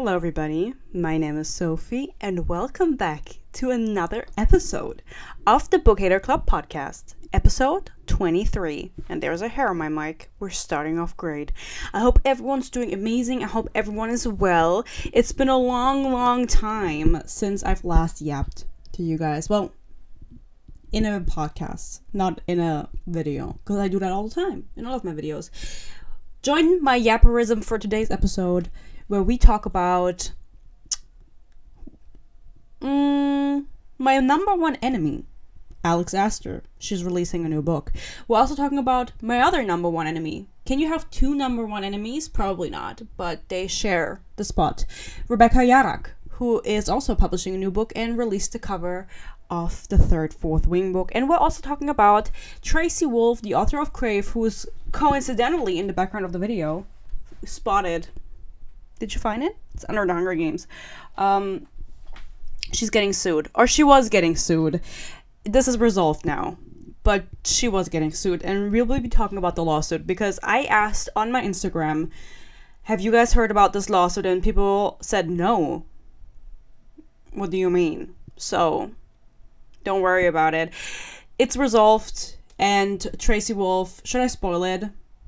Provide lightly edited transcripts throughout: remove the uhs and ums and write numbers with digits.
Hello everybody, my name is Sophie and welcome back to another episode of the Bookhater Club podcast, episode 23. And there's a hair on my mic. We're starting off great. I hope everyone's doing amazing. I hope everyone is well. It's been a long time since I've last yapped to you guys. Well, in a podcast, not in a video, because I do that all the time in all of my videos. Join my yapperism for today's episode, where we talk about my number one enemy, Alex Astor. She's releasing a new book. We're also talking about my other number one enemy. Can you have two number one enemies? Probably not, but they share the spot. Rebecca Yarrak, who is also publishing a new book and released the cover of the Fourth Wing book. And we're also talking about Tracy Wolff, the author of Crave, who is coincidentally in the background of the video. Spotted. Did you find it? It's under the Hunger Games. She's getting sued. Or she was getting sued. This is resolved now. But she was getting sued. And we'll be talking about the lawsuit. Because I asked on my Instagram, have you guys heard about this lawsuit? And people said no. What do you mean? So, don't worry about it. It's resolved. And Tracy Wolff, should I spoil it?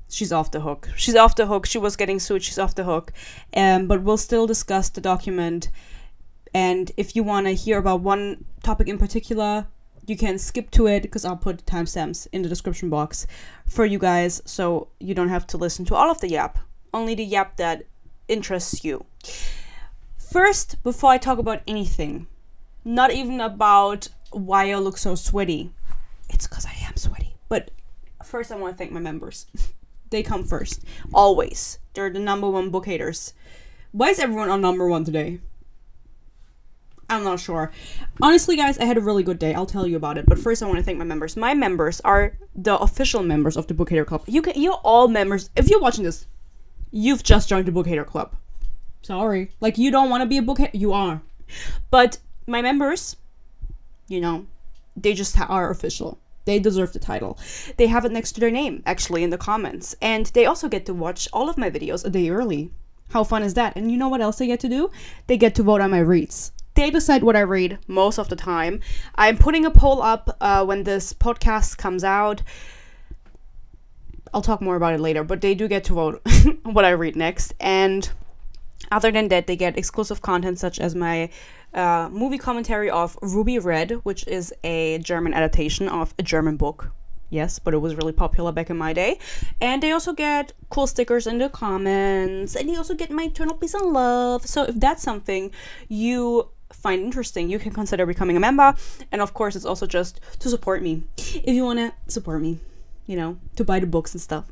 She's off the hook. She's off the hook. She was getting sued. She's off the hook. But we'll still discuss the document. And if you want to hear about one topic in particular, you can skip to it because I'll put timestamps in the description box for you guys, so you don't have to listen to all of the yap. Only the yap that interests you. First, before I talk about anything, not even about why I look so sweaty. It's because I am sweaty. But first, I want to thank my members. They come first. Always. They're the number one book haters. Why is everyone on number one today? I'm not sure. Honestly, guys, I had a really good day. I'll tell you about it. But first, I want to thank my members. My members are the official members of the Book Hater Club. You're all members. If you're watching this, you've just joined the Book Hater Club. Sorry. Like, you don't want to be a book hater? You are. But my members, you know, they just are official. They deserve the title. They have it next to their name, actually, in the comments. And they also get to watch all of my videos a day early. How fun is that? And you know what else they get to do? They get to vote on my reads. They decide what I read most of the time. I'm putting a poll up when this podcast comes out. I'll talk more about it later, but they do get to vote what I read next. And other than that, they get exclusive content such as my movie commentary of Ruby Red, which is a German adaptation of a German book. Yes, but it was really popular back in my day. And they also get cool stickers in the comments. And they also get my eternal peace and love. So if that's something you find interesting, you can consider becoming a member. And of course, it's also just to support me. If you want to support me, you know, to buy the books and stuff,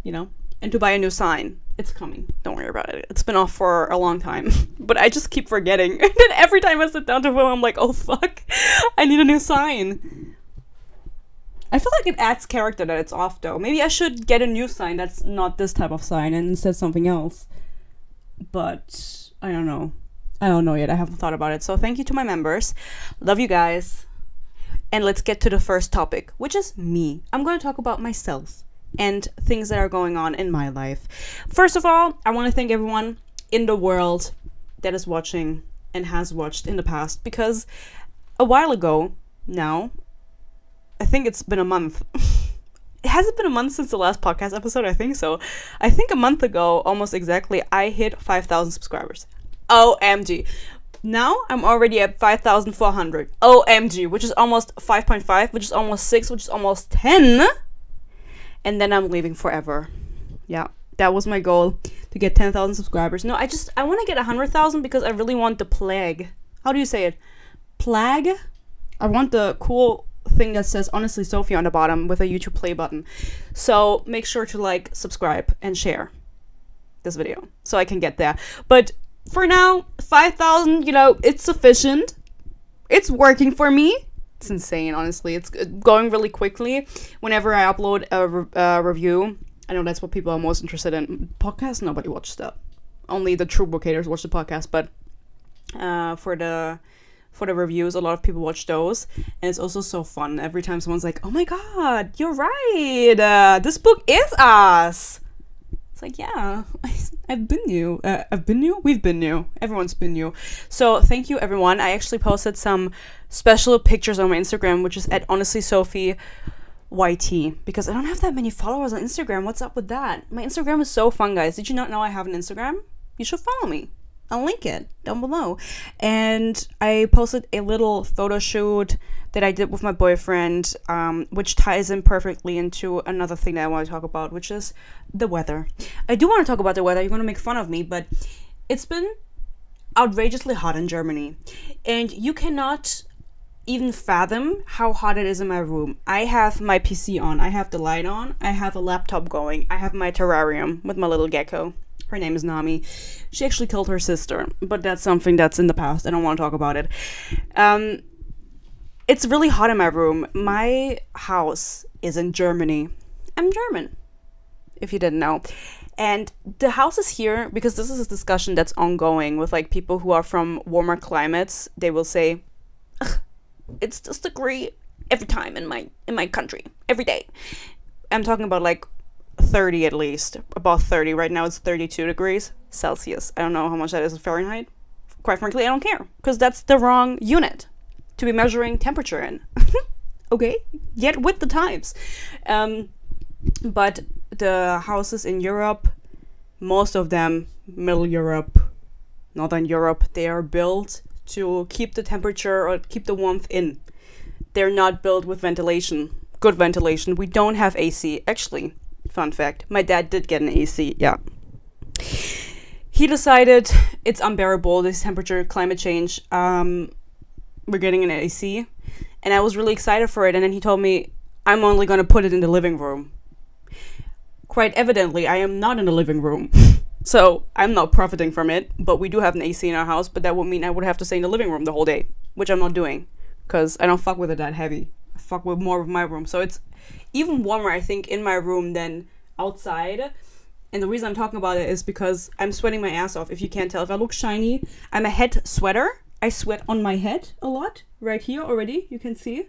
you know, and to buy a new sign. It's coming. Don't worry about it. It's been off for a long time. But I just keep forgetting. And then every time I sit down to film, I'm like, oh fuck, I need a new sign. I feel like it adds character that it's off though. Maybe I should get a new sign that's not this type of sign and instead something else. But I don't know. I don't know yet. I haven't thought about it. So thank you to my members. Love you guys. And let's get to the first topic, which is me. I'm going to talk about myself and things that are going on in my life. First of all, I want to thank everyone in the world that is watching and has watched in the past, because a while ago now, I think it's been a month. Has it been a month since the last podcast episode? I think so. I think a month ago, almost exactly, I hit 5,000 subscribers. OMG. Now I'm already at 5,400. OMG, which is almost 5.5, which is almost 6, which is almost 10. And then I'm leaving forever. Yeah, that was my goal, to get 10,000 subscribers. No, I want to get 100,000 because I really want the plague. How do you say it? Plague? I want the cool thing that says Honestly Sophie on the bottom with a YouTube play button. So make sure to like, subscribe, and share this video so I can get there. But for now, 5,000, you know, it's sufficient. It's working for me. It's insane, honestly. It's going really quickly. Whenever I upload a review, I know that's what people are most interested in. Podcasts, nobody watches that. Only the true book haters watch the podcast. But for the reviews, a lot of people watch those. And it's also so fun. Every time someone's like, oh my god, you're right. This book is us. It's like, yeah, I've been new. I've been new? We've been new. Everyone's been new. So thank you, everyone. I actually posted some special pictures on my Instagram, which is at honestlysophie YT, because I don't have that many followers on Instagram. What's up with that? My Instagram is so fun, guys. Did you not know I have an Instagram? You should follow me. I'll link it down below. And I posted a little photo shoot that I did with my boyfriend, which ties in perfectly into another thing that I want to talk about, which is the weather. I do want to talk about the weather. You're going to make fun of me, but it's been outrageously hot in Germany. And you cannot even fathom how hot it is in my room. I have my PC on, I have the light on, I have a laptop going, I have my terrarium with my little gecko. Her name is Nami. She actually killed her sister, but that's something that's in the past. I don't want to talk about it. It's really hot in my room. My house is in Germany. I'm German, if you didn't know. And the house is here because this is a discussion that's ongoing with like people who are from warmer climates. They will say, it's this degree every time in my country, every day. I'm talking about like 30 at least, about 30. Right now it's 32 degrees Celsius. I don't know how much that is in Fahrenheit. Quite frankly, I don't care, because that's the wrong unit to be measuring temperature in. Okay, get with the times. But the houses in Europe, most of them, Middle Europe, Northern Europe, they are built to keep the temperature or keep the warmth in. They're not built with ventilation, good ventilation. We don't have AC. Actually, fun fact, my dad did get an AC, yeah. He decided it's unbearable, this temperature, climate change. We're getting an AC. And I was really excited for it. And then he told me, I'm only going to put it in the living room. Quite evidently, I am not in the living room. So I'm not profiting from it, but we do have an AC in our house, but that would mean I would have to stay in the living room the whole day, which I'm not doing, because I don't fuck with it that heavy. I fuck with more of my room. So it's even warmer, I think, in my room than outside. And the reason I'm talking about it is because I'm sweating my ass off. If you can't tell, if I look shiny, I'm a head sweater. I sweat on my head a lot, right here already, you can see.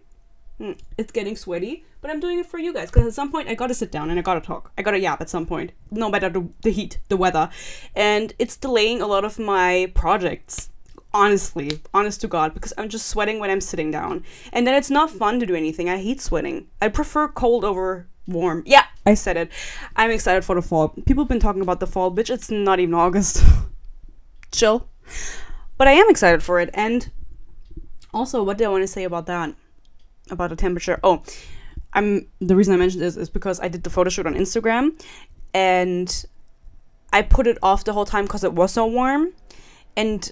It's getting sweaty, but I'm doing it for you guys, because at some point I gotta sit down and I gotta talk. I gotta yap at some point, no matter the heat, the weather. And it's delaying a lot of my projects, honestly, honest to God, because I'm just sweating when I'm sitting down. And then it's not fun to do anything. I hate sweating. I prefer cold over warm. Yeah, I said it. I'm excited for the fall. People have been talking about the fall. Bitch, it's not even August. Chill. But I am excited for it. And also, what do I want to say about that? About the temperature. Oh, the reason I mentioned this is because I did the photo shoot on Instagram and I put it off the whole time because it was so warm. And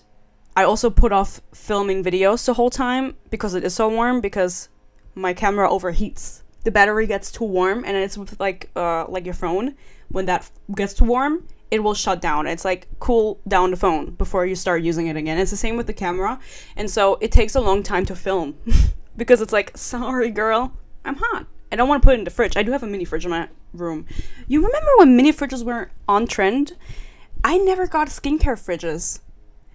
I also put off filming videos the whole time because it is so warm, because my camera overheats. The battery gets too warm, and it's with like your phone. When that gets too warm, it will shut down. It's like cool down the phone before you start using it again. It's the same with the camera. And so it takes a long time to film. Because it's like, sorry girl, I'm hot. I don't want to put it in the fridge. I do have a mini fridge in my room. You remember when mini fridges were on trend? I never got skincare fridges.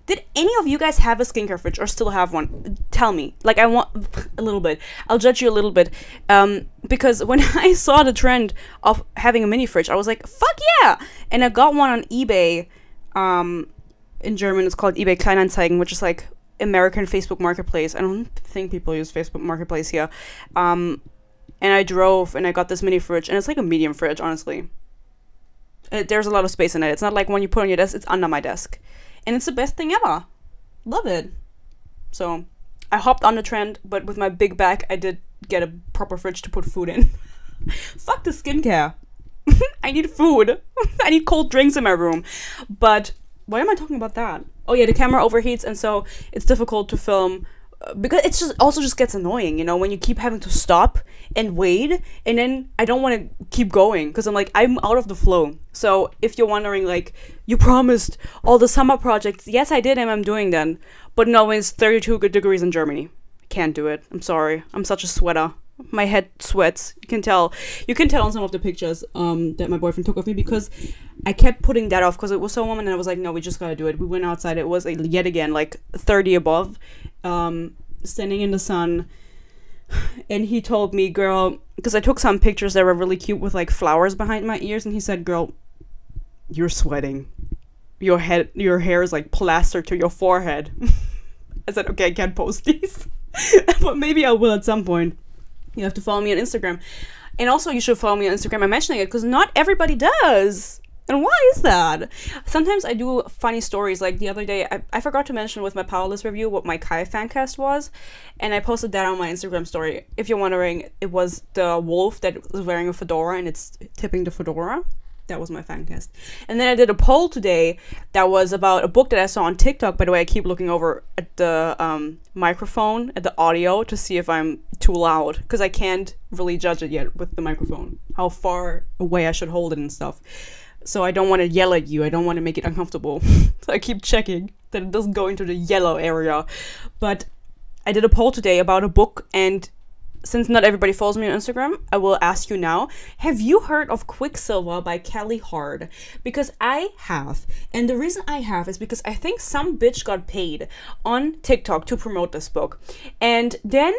Did any of you guys have a skincare fridge or still have one? Tell me. Like, I want a little bit. I'll judge you a little bit. Because when I saw the trend of having a mini fridge, I was like, fuck yeah! And I got one on eBay. In German, it's called eBay Kleinanzeigen, which is like American Facebook Marketplace. I don't think people use Facebook Marketplace here. And I drove and I got this mini fridge, and it's like a medium fridge, honestly. There's a lot of space in it. It's not like one you put on your desk, it's under my desk. And it's the best thing ever. Love it. So I hopped on the trend, but with my big bag, I did get a proper fridge to put food in. Fuck the skincare. I need food. I need cold drinks in my room. But why am I talking about that? Oh yeah, the camera overheats, and so it's difficult to film because it's just also just gets annoying, you know, when you keep having to stop and wait, and then I don't want to keep going because I'm out of the flow. So if you're wondering, like, you promised all the summer projects, yes I did, and I'm doing them, but no, when it's 32 degrees in Germany, I can't do it. I'm sorry, I'm such a sweater. My head sweats. You can tell on some of the pictures that my boyfriend took of me, because I kept putting that off because it was so warm, and I was like, no, we just gotta do it. We went outside. It was yet again like 30 above, standing in the sun, and he told me, girl, because I took some pictures that were really cute with like flowers behind my ears, and he said, girl, you're sweating. Your hair is like plastered to your forehead. I said, okay, I can't post these. But maybe I will at some point. You have to follow me on Instagram. And also you should follow me on Instagram. I'm mentioning it because not everybody does. And why is that? Sometimes I do funny stories. Like the other day, I forgot to mention with my Powerless review what my Kai fancast was. And I posted that on my Instagram story. If you're wondering, it was the wolf that was wearing a fedora and it's tipping the fedora. That was my fancast. And then I did a poll today that was about a book that I saw on TikTok. By the way, I keep looking over at the microphone, at the audio, to see if I'm too loud. Because I can't really judge it yet with the microphone. How far away I should hold it and stuff. So I don't want to yell at you. I don't want to make it uncomfortable. So I keep checking that it doesn't go into the yellow area. But I did a poll today about a book, and since not everybody follows me on Instagram, I will ask you now, have you heard of Quicksilver by Kelly Hard? Because I have. And the reason I have is because I think some bitch got paid on TikTok to promote this book. And then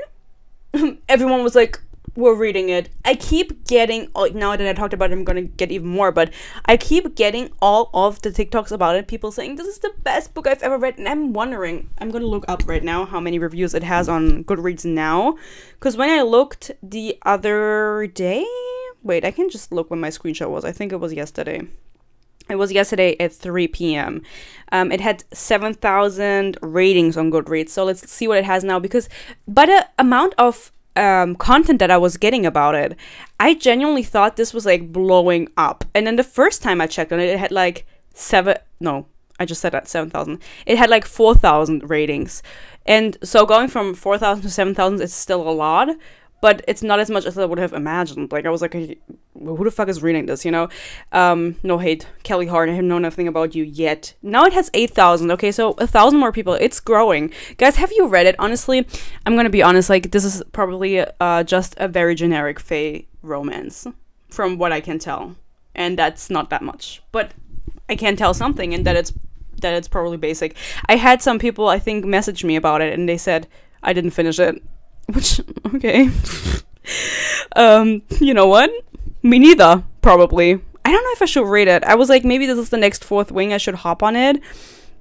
everyone was like, we're reading it. I keep getting, now that I talked about it, I'm gonna get even more, but I keep getting all of the TikToks about it, people saying this is the best book I've ever read, and I'm wondering, I'm gonna look up right now how many reviews it has on Goodreads now, because when I looked the other day, wait, I can just look when my screenshot was. I think it was yesterday. It was yesterday at 3 p.m. It had 7,000 ratings on Goodreads, so let's see what it has now, because by the amount of content that I was getting about it, I genuinely thought this was like blowing up. And then the first time I checked on it, it had like 7,000. It had like 4,000 ratings. And so going from 4,000 to 7,000 is still a lot, but it's not as much as I would have imagined. Like I was like, who the fuck is reading this, you know? No hate, Kelly Hart, I have known nothing about you yet. Now it has 8,000, okay, so 1,000 more people. It's growing. Guys, have you read it? Honestly, I'm gonna be honest, like, this is probably just a very generic fae romance, from what I can tell. And that's not that much. But I can tell something, and that it's probably basic. I had some people, I think, message me about it, and they said, I didn't finish it. Which, okay. You know what? Me neither, probably. I don't know if I should read it. I was like, maybe this is the next Fourth Wing. I should hop on it.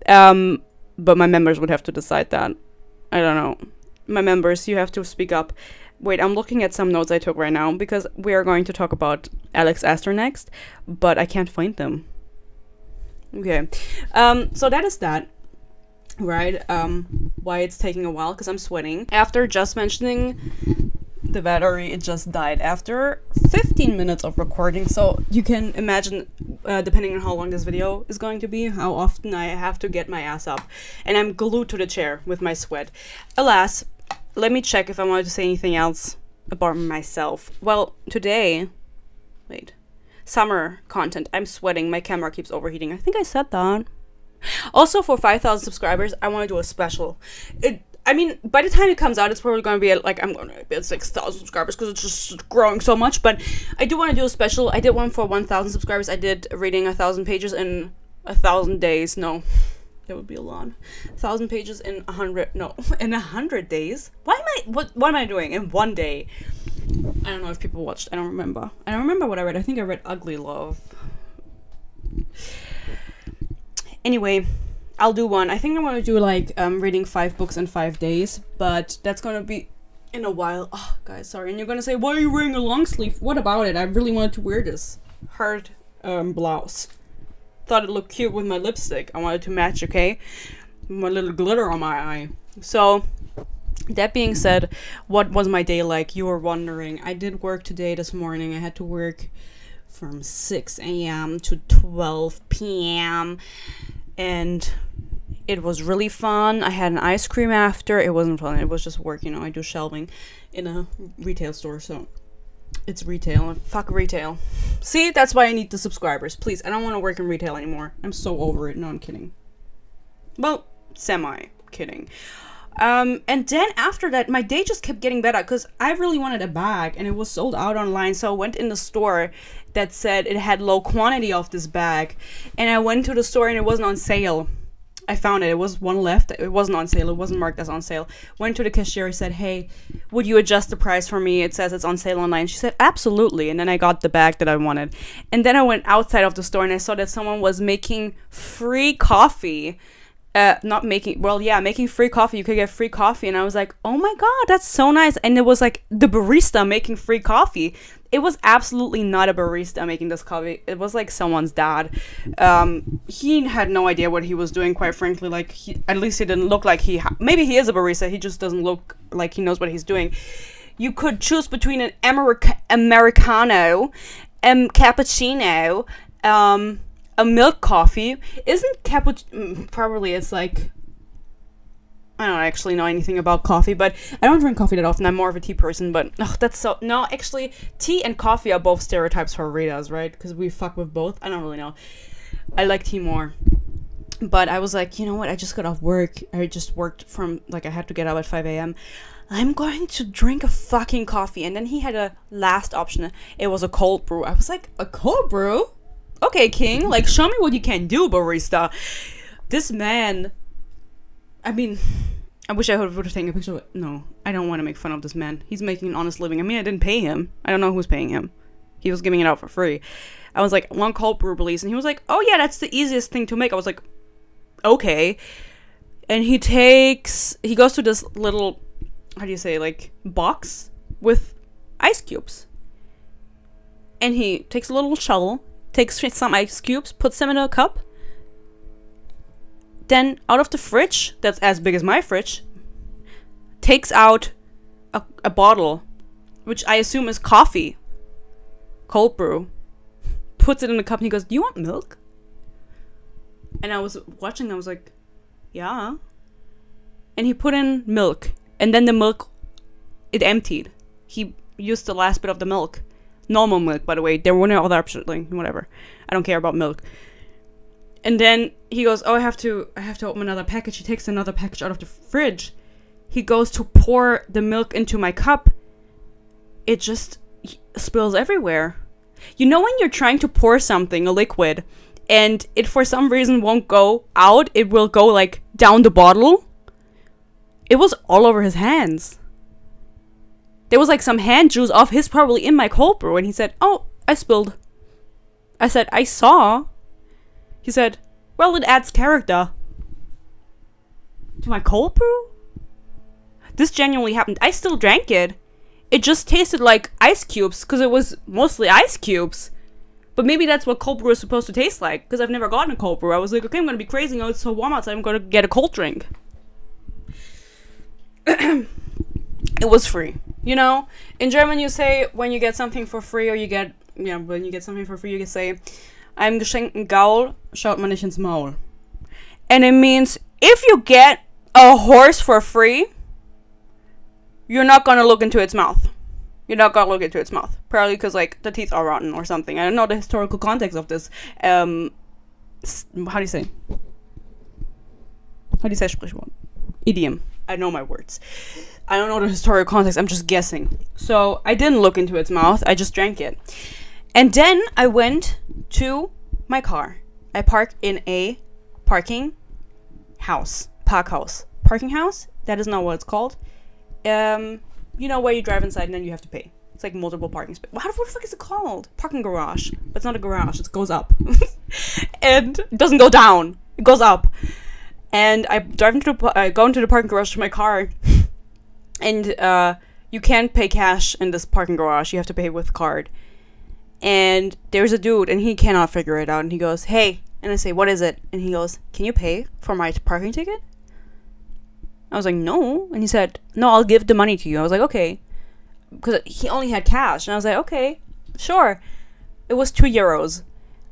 But my members would have to decide that. I don't know. My members, you have to speak up. Wait, I'm looking at some notes I took right now because we are going to talk about Alex Astor next, but I can't find them. Okay. So that is that. Right, why it's taking a while, because I'm sweating. After just mentioning the battery, it just died after 15 minutes of recording, so you can imagine, depending on how long this video is going to be, how often I have to get my ass up. And I'm glued to the chair with my sweat. Alas, let me check if I wanted to say anything else about myself. Well, today, wait, summer content, I'm sweating, my camera keeps overheating. I think I said that. Also, for 5,000 subscribers, I want to do a special. I mean, by the time it comes out, it's probably going to be at, like, I'm going to be at 6,000 subscribers because it's just growing so much. But I do want to do a special. I did one for 1,000 subscribers. I did reading 1,000 pages in 1,000 days. No, that would be a lot. 1,000 pages in 100. No, in 100 days. What am I doing in one day? I don't know if people watched. I don't remember. I don't remember what I read. I think I read Ugly Love. Anyway, I'll do one. I think I want to do like reading 5 books in 5 days, but that's gonna be in a while. Oh, guys, sorry. And you're gonna say, why are you wearing a long sleeve? What about it? I really wanted to wear this hard blouse. Thought it looked cute with my lipstick. I wanted to match, okay? My little glitter on my eye. So, that being said, what was my day like? You were wondering. I did work today this morning. I had to work from 6 a.m. to 12 p.m. and it was really fun. I had an ice cream after. It wasn't fun. It was just work, you know. I do shelving in a retail store, so it's retail. Fuck retail. See, that's why I need the subscribers. Please, I don't want to work in retail anymore. I'm so over it. No, I'm kidding. Well, semi-kidding. And then after that, my day just kept getting better because I really wanted a bag and it was sold out online. So I went in the store that said it had low quantity of this bag, and I went to the store and it wasn't on sale. I found it. It was one left. It wasn't on sale. It wasn't marked as on sale. Went to the cashier, said, hey, would you adjust the price for me? It says it's on sale online. She said, absolutely. And then I got the bag that I wanted. And then I went outside of the store and I saw that someone was making free coffee. Making free coffee. You could get free coffee. And I was like, oh my God, that's so nice. And it was like the barista making free coffee. It was absolutely not a barista making this coffee. It was like someone's dad. He had no idea what he was doing, quite frankly. Like, at least he didn't look like maybe he is a barista. He just doesn't look like he knows what he's doing. You could choose between an Americano, cappuccino, a milk coffee. Isn't cappuccino, probably it's like, I don't actually know anything about coffee, but I don't drink coffee that often. I'm more of a tea person, but no, actually, tea and coffee are both stereotypes for Ritas, right? Because we fuck with both. I don't really know. I like tea more. But I was like, you know what? I just got off work. I just worked from, like, I had to get up at 5 a.m. I'm going to drink a fucking coffee. And then he had a last option. It was a cold brew. I was like, a cold brew? Okay, King, like, show me what you can do, barista. This man, I mean, I wish I would have taken a picture of it. No, I don't want to make fun of this man. He's making an honest living. I mean, I didn't pay him. I don't know who's paying him. He was giving it out for free. I was like, one cold brew, please. And he was like, oh yeah, that's the easiest thing to make. I was like, okay. And he goes to this little, how do you say, like, box with ice cubes. And he takes a little shovel, takes some ice cubes, puts them in a cup. Then out of the fridge, that's as big as my fridge, takes out a bottle, which I assume is coffee, cold brew, puts it in a cup, and he goes, do you want milk? And I was watching, I was like, yeah. And he put in milk, and then the milk, it emptied. He used the last bit of the milk. Normal milk, by the way. There were no other options, like, whatever. I don't care about milk. And then he goes, oh, I have to open another package. He takes another package out of the fridge. He goes to pour the milk into my cup. It just spills everywhere. You know when you're trying to pour something, a liquid, and it for some reason won't go out? It will go, like, down the bottle? It was all over his hands. There was, like, some hand juice off his probably in my cold brew. And he said, oh, I spilled. I said, I saw. He said, well, it adds character to my cold brew? This genuinely happened. I still drank it. It just tasted like ice cubes because it was mostly ice cubes. But maybe that's what cold brew is supposed to taste like, because I've never gotten a cold brew. I was like, okay, I'm going to be crazy. Oh, it's so warm outside. I'm going to get a cold drink. It was free. You know, in German you say when you get something for free, or when you get something for free, you can say, einem geschenkten Gaul schaut man nicht ins Maul. And it means if you get a horse for free, you're not gonna look into its mouth. You're not gonna look into its mouth. Probably because, like, the teeth are rotten or something. I don't know the historical context of this. How do you say? How do you say Sprichwort? Idiom. I know my words. I don't know the historical context. I'm just guessing. So I didn't look into its mouth. I just drank it. And then I went to my car. I parked in a parking house. Parkhaus. Parking house? That is not what it's called. You know where you drive inside and then you have to pay. It's like multiple parking spaces. What the fuck is it called? Parking garage. But it's not a garage. It goes up. And it doesn't go down. It goes up. And I go into the parking garage to my car. And you can't pay cash in this parking garage. You have to pay with card. And there's a dude, and he cannot figure it out. And he goes, hey. And I say, what is it? And he goes, can you pay for my parking ticket? I was like, no. And he said, no, I'll give the money to you. I was like, okay. Because he only had cash. And I was like, okay, sure. It was €2.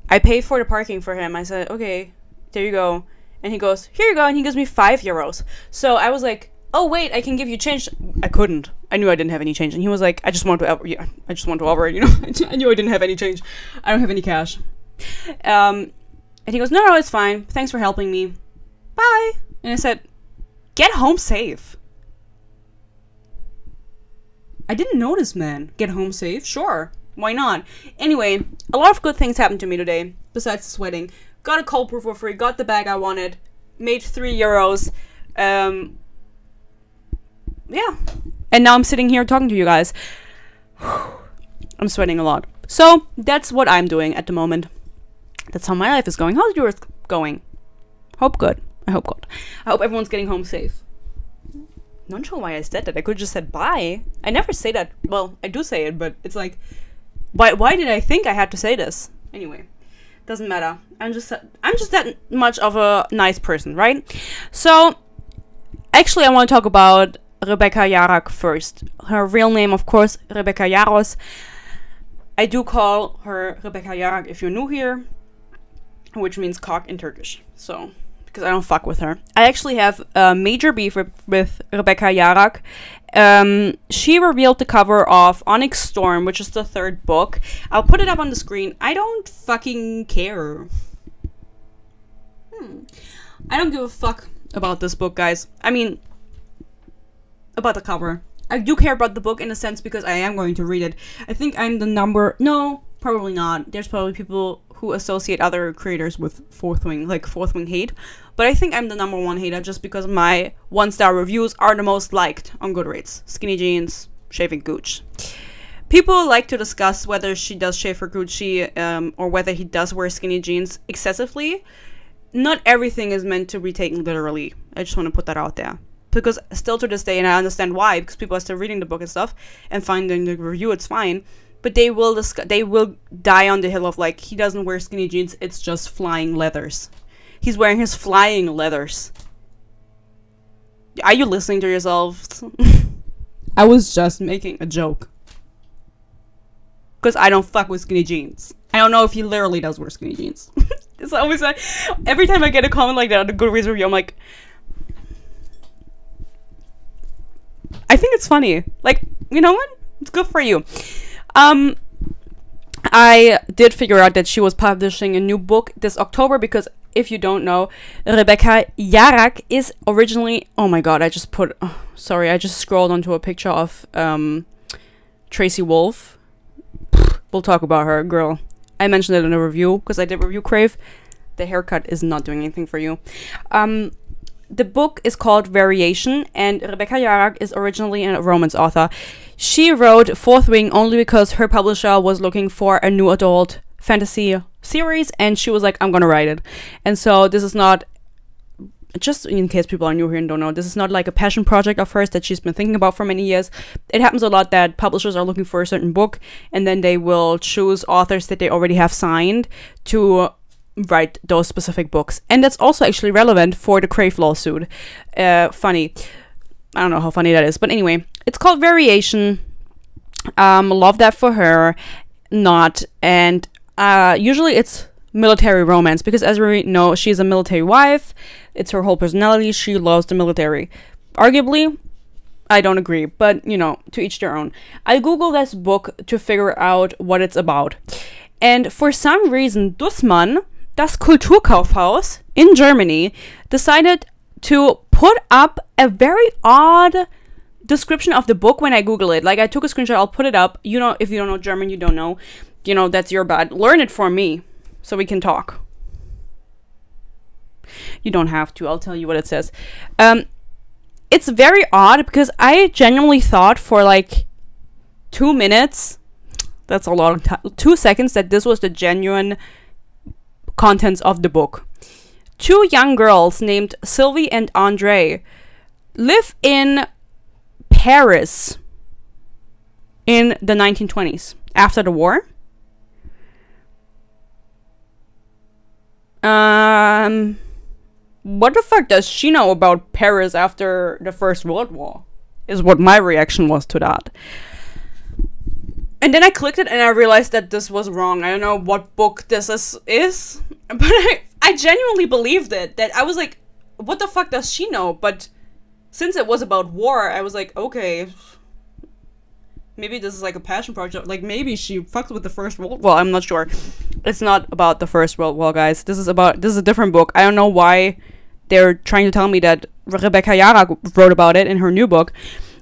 I paid for the parking for him. I said, okay, there you go. And he goes, here you go. And he gives me €5. So I was like, oh, wait, I can give you change. I couldn't. I knew I didn't have any change. And he was like, I just want to operate, you know. I knew I didn't have any change. I don't have any cash. And he goes, no, it's fine. Thanks for helping me. Bye. And I said, get home safe. I didn't know this man. Get home safe? Sure. Why not? Anyway, a lot of good things happened to me today, besides this wedding. Got a cold brew for free. Got the bag I wanted. made €3. Yeah. And now I'm sitting here talking to you guys. I'm sweating a lot. So that's what I'm doing at the moment. That's how my life is going. How's yours going? Hope good. I hope good. I hope everyone's getting home safe. Not sure why I said that. I could have just said bye. I never say that. Well, I do say it, but it's like, why did I think I had to say this? Anyway, doesn't matter. I'm just that much of a nice person, right? So, actually, I want to talk about Rebecca Yarak first. Her real name, of course, Rebecca Yaros. I do call her Rebecca Yarak if you're new here, which means cock in Turkish. So, because I don't fuck with her. I actually have a major beef with Rebecca Yarak. She revealed the cover of Onyx Storm, which is the 3rd book. I'll put it up on the screen. I don't fucking care. I don't give a fuck about this book, guys. I mean, about the cover. I do care about the book in a sense because I am going to read it. I think I'm the number... No, probably not. There's probably people who associate other creators with Fourth Wing, like Fourth Wing hate. But I think I'm the number 1 hater just because my 1-star reviews are the most liked on Goodreads. Skinny jeans, shaving gooch. People like to discuss whether she does shave her Gucci or whether he does wear skinny jeans excessively. Not everything is meant to be taken literally. I just want to put that out there. Because still to this day, and I understand why, because people are still reading the book and stuff and finding the review, it's fine. But they will die on the hill of like, he doesn't wear skinny jeans, it's just flying leathers. He's wearing his flying leathers. Are you listening to yourselves? I was just making a joke. Because I don't fuck with skinny jeans. I don't know if he literally does wear skinny jeans. It's always like, every time I get a comment like that on the Goodreads review, I'm like, I think it's funny. Like, you know what? It's good for you. I did figure out that she was publishing a new book this October because if you don't know, Rebecca Yarak is originally... Oh my god, I just scrolled onto a picture of Tracy Wolf. We'll talk about her, girl. I mentioned it in a review because I did review Crave. The haircut is not doing anything for you. The book is called Variation, and Rebecca Yarak is originally a romance author. She wrote Fourth Wing only because her publisher was looking for a new adult fantasy series, and she was like, I'm gonna write it. And so this is not, just in case people are new here and don't know, this is not like a passion project of hers that she's been thinking about for many years. It happens a lot that publishers are looking for a certain book, and then they will choose authors that they already have signed to write those specific books. And that's also actually relevant for the Crave lawsuit. Funny. I don't know how funny that is. But anyway, it's called Variation. Love that for her. Not. And usually it's military romance. Because as we know, she's a military wife. It's her whole personality. She loves the military. Arguably, I don't agree. But, you know, to each their own. I googled this book to figure out what it's about. And for some reason, Dussmann, das Kulturkaufhaus in Germany, decided to put up a very odd description of the book when I Google it. Like, I took a screenshot, I'll put it up. You know, if you don't know German, you don't know. You know, that's your bad. Learn it for me, so we can talk. You don't have to, I'll tell you what it says. It's very odd, because I genuinely thought for, like, 2 minutes, that's a lot of time, 2 seconds, that this was the genuine contents of the book. 2 young girls named Sylvie and Andre live in Paris in the 1920s, after the war. What the fuck does she know about Paris after the First World War? Is what my reaction was to that. And then I clicked it and I realized that this was wrong. I don't know what book this is, but I genuinely believed it. That I was like, what the fuck does she know? But since it was about war, I was like, okay, maybe this is like a passion project. Like, maybe she fucked with the First World War. I'm not sure. It's not about the First World War, guys. This is a different book. I don't know why they're trying to tell me that Rebecca Yarak wrote about it in her new book.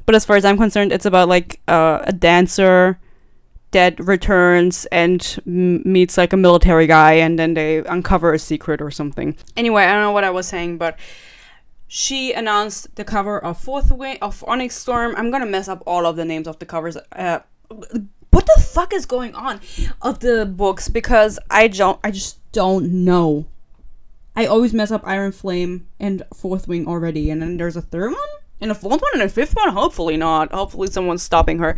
But as far as I'm concerned, it's about like a dancer that returns and meets like a military guy, and then they uncover a secret or something. Anyway, I don't know what I was saying, but she announced the cover of Fourth Wing of Onyx Storm. I'm gonna mess up all of the names of the covers. What the fuck is going on of the books? Because I just don't know. I always mess up Iron Flame and Fourth Wing already, and then there's a third one? And a fourth one and a fifth one? Hopefully not. Hopefully someone's stopping her.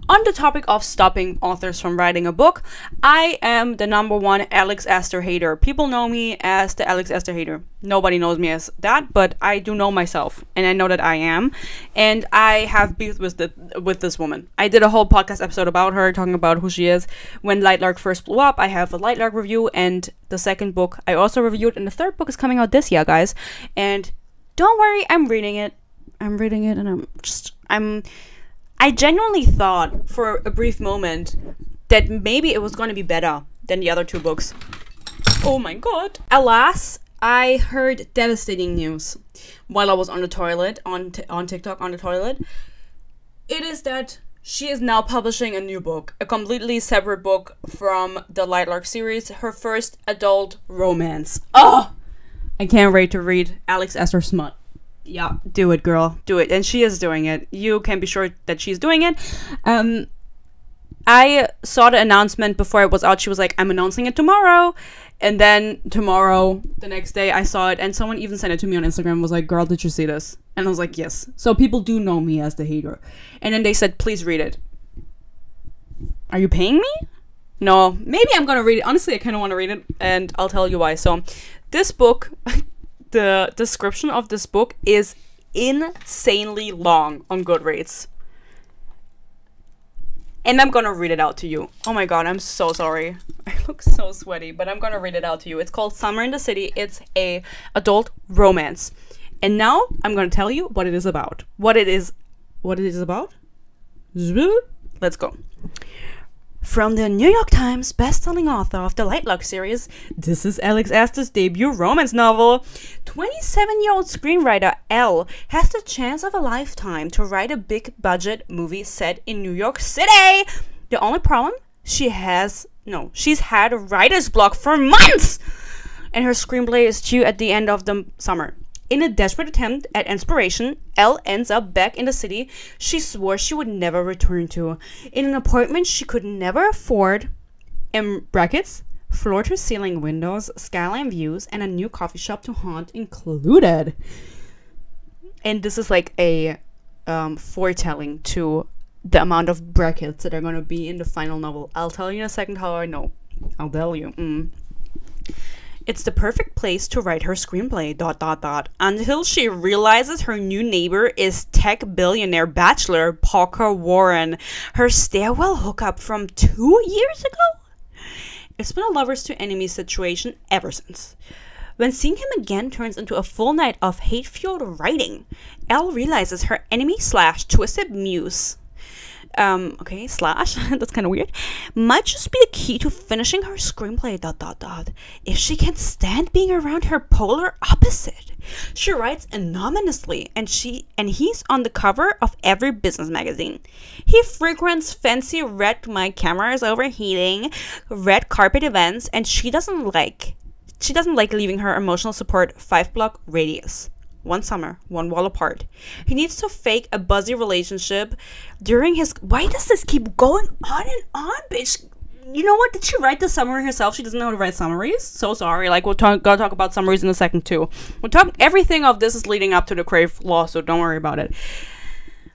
On the topic of stopping authors from writing a book, I am the #1 Alex Aster hater. People know me as the Alex Aster hater. Nobody knows me as that, but I do know myself, and I know that I am. And I have beef with this woman. I did a whole podcast episode about her, talking about who she is. When Lightlark first blew up, I have a Lightlark review, and the second book I also reviewed, and the third book is coming out this year, guys. And don't worry, I'm reading it, and I genuinely thought for a brief moment that maybe it was going to be better than the other two books. Oh my god. Alas, I heard devastating news while I was on the toilet, on TikTok on the toilet. It is that she is now publishing a new book, a completely separate book from the Lightlark series, her first adult romance. Oh! I can't wait to read Alex Aster smut. Yeah, do it, girl. Do it. And she is doing it. You can be sure that she's doing it. I saw the announcement before it was out. She was like, I'm announcing it tomorrow. And then tomorrow, the next day, I saw it. And someone even sent it to me on Instagram and was like, girl, did you see this? And I was like, yes. So people do know me as the hater. And then they said, please read it. Are you paying me? No. Maybe I'm going to read it. Honestly, I kind of want to read it. And I'll tell you why. So this book... The description of this book is insanely long on Goodreads. And I'm gonna read it out to you. Oh my god, I'm so sorry. I look so sweaty, but I'm gonna read it out to you. It's called Summer in the City. It's a adult romance. And now I'm gonna tell you what it is about. What it is about? Let's go. From the New York Times best-selling author of the Lightlark series, this is Alex Aster's debut romance novel. 27-year-old screenwriter Elle has the chance of a lifetime to write a big-budget movie set in New York City. The only problem? She's had a writer's block for months! And her screenplay is due at the end of the summer. In a desperate attempt at inspiration, Elle ends up back in the city she swore she would never return to, in an apartment she could never afford, in brackets, floor-to-ceiling windows, skyline views, and a new coffee shop to haunt included. And this is like a foretelling to the amount of brackets that are going to be in the final novel. I'll tell you in a second how I know. I'll tell you. It's the perfect place to write her screenplay, ... until she realizes her new neighbor is tech billionaire bachelor Parker Warren, her stairwell hookup from 2 years ago. It's been a lovers to enemies situation ever since. When seeing him again turns into a full night of hate-fueled writing, Elle realizes her enemy/twisted muse, that's kind of weird, might just be the key to finishing her screenplay, ... if she can stand being around her polar opposite. She writes anonymously, and he's on the cover of every business magazine. He frequents fancy red my camera is overheating, red carpet events, and she doesn't like leaving her emotional support 5-block radius. One summer, one wall apart. He needs to fake a buzzy relationship during his... Why does this keep going on and on, bitch? You know what? Did she write the summary herself? She doesn't know how to write summaries? So sorry. Like, gotta talk about summaries in a second, too. Everything of this is leading up to the Crave lawsuit. Don't worry about it.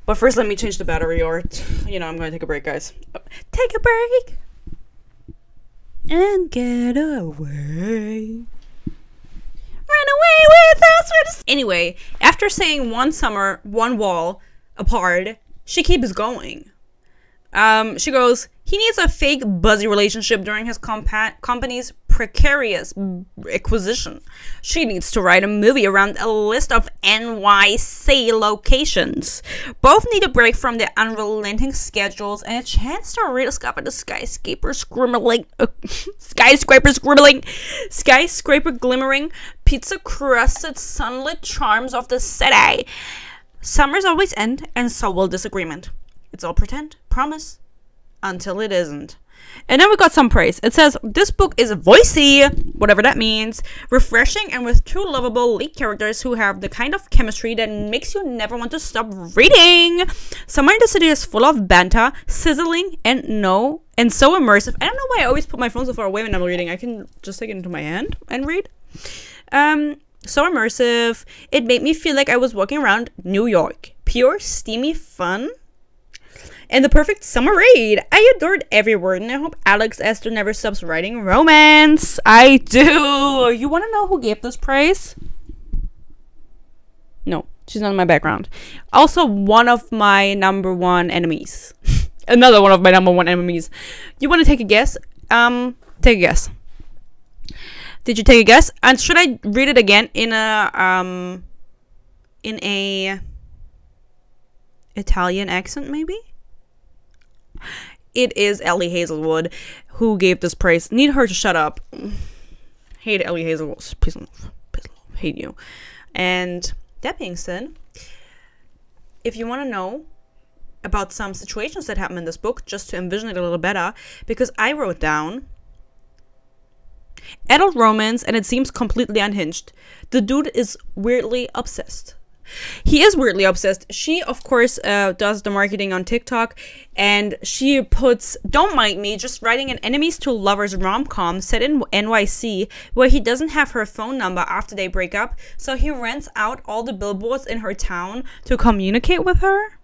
But first, let me change the battery, or... I'm gonna take a break, guys. Take a break! And get away. Run away with us. Anyway, after saying one summer, one wall apart, she keeps going. She goes, he needs a fake buzzy relationship during his company's precarious acquisition. She needs to write a movie around a list of NYC locations. Both need a break from their unrelenting schedules and a chance to rediscover the skyscraper glimmering, pizza-crusted, sunlit charms of the city. Summers always end, and so will disagreement. It's all pretend, promise. until it isn't. And then we got some praise. It says, this book is voicey, whatever that means, refreshing, and with two lovable lead characters who have the kind of chemistry that makes you never want to stop reading. Summer in the City is full of banter, sizzling, and so immersive. I don't know why I always put my phone so far away when I'm reading. I can just take it into my hand and read. So immersive. It made me feel like I was walking around New York. Pure, steamy fun. And the perfect summer read. I adored every word, and I hope Alex Esther never stops writing romance. I do. You want to know who gave this praise? No, she's not in my background. Also, one of my number one enemies. Another one of my number one enemies. You want to take a guess? Take a guess. Did you take a guess? And should I read it again in a Italian accent, maybe? It is Ellie Hazelwood who gave this praise. Need her to shut up. Hate Ellie Hazelwood. Piss off. Hate you. And that being said, if you want to know about some situations that happen in this book, just to envision it a little better, because I wrote down adult romance and it seems completely unhinged. The dude is weirdly obsessed. He is weirdly obsessed. She, of course, does the marketing on TikTok, and she puts, don't mind me, just writing an enemies to lovers rom-com set in NYC, where he doesn't have her phone number after they break up, so he rents out all the billboards in her town to communicate with her.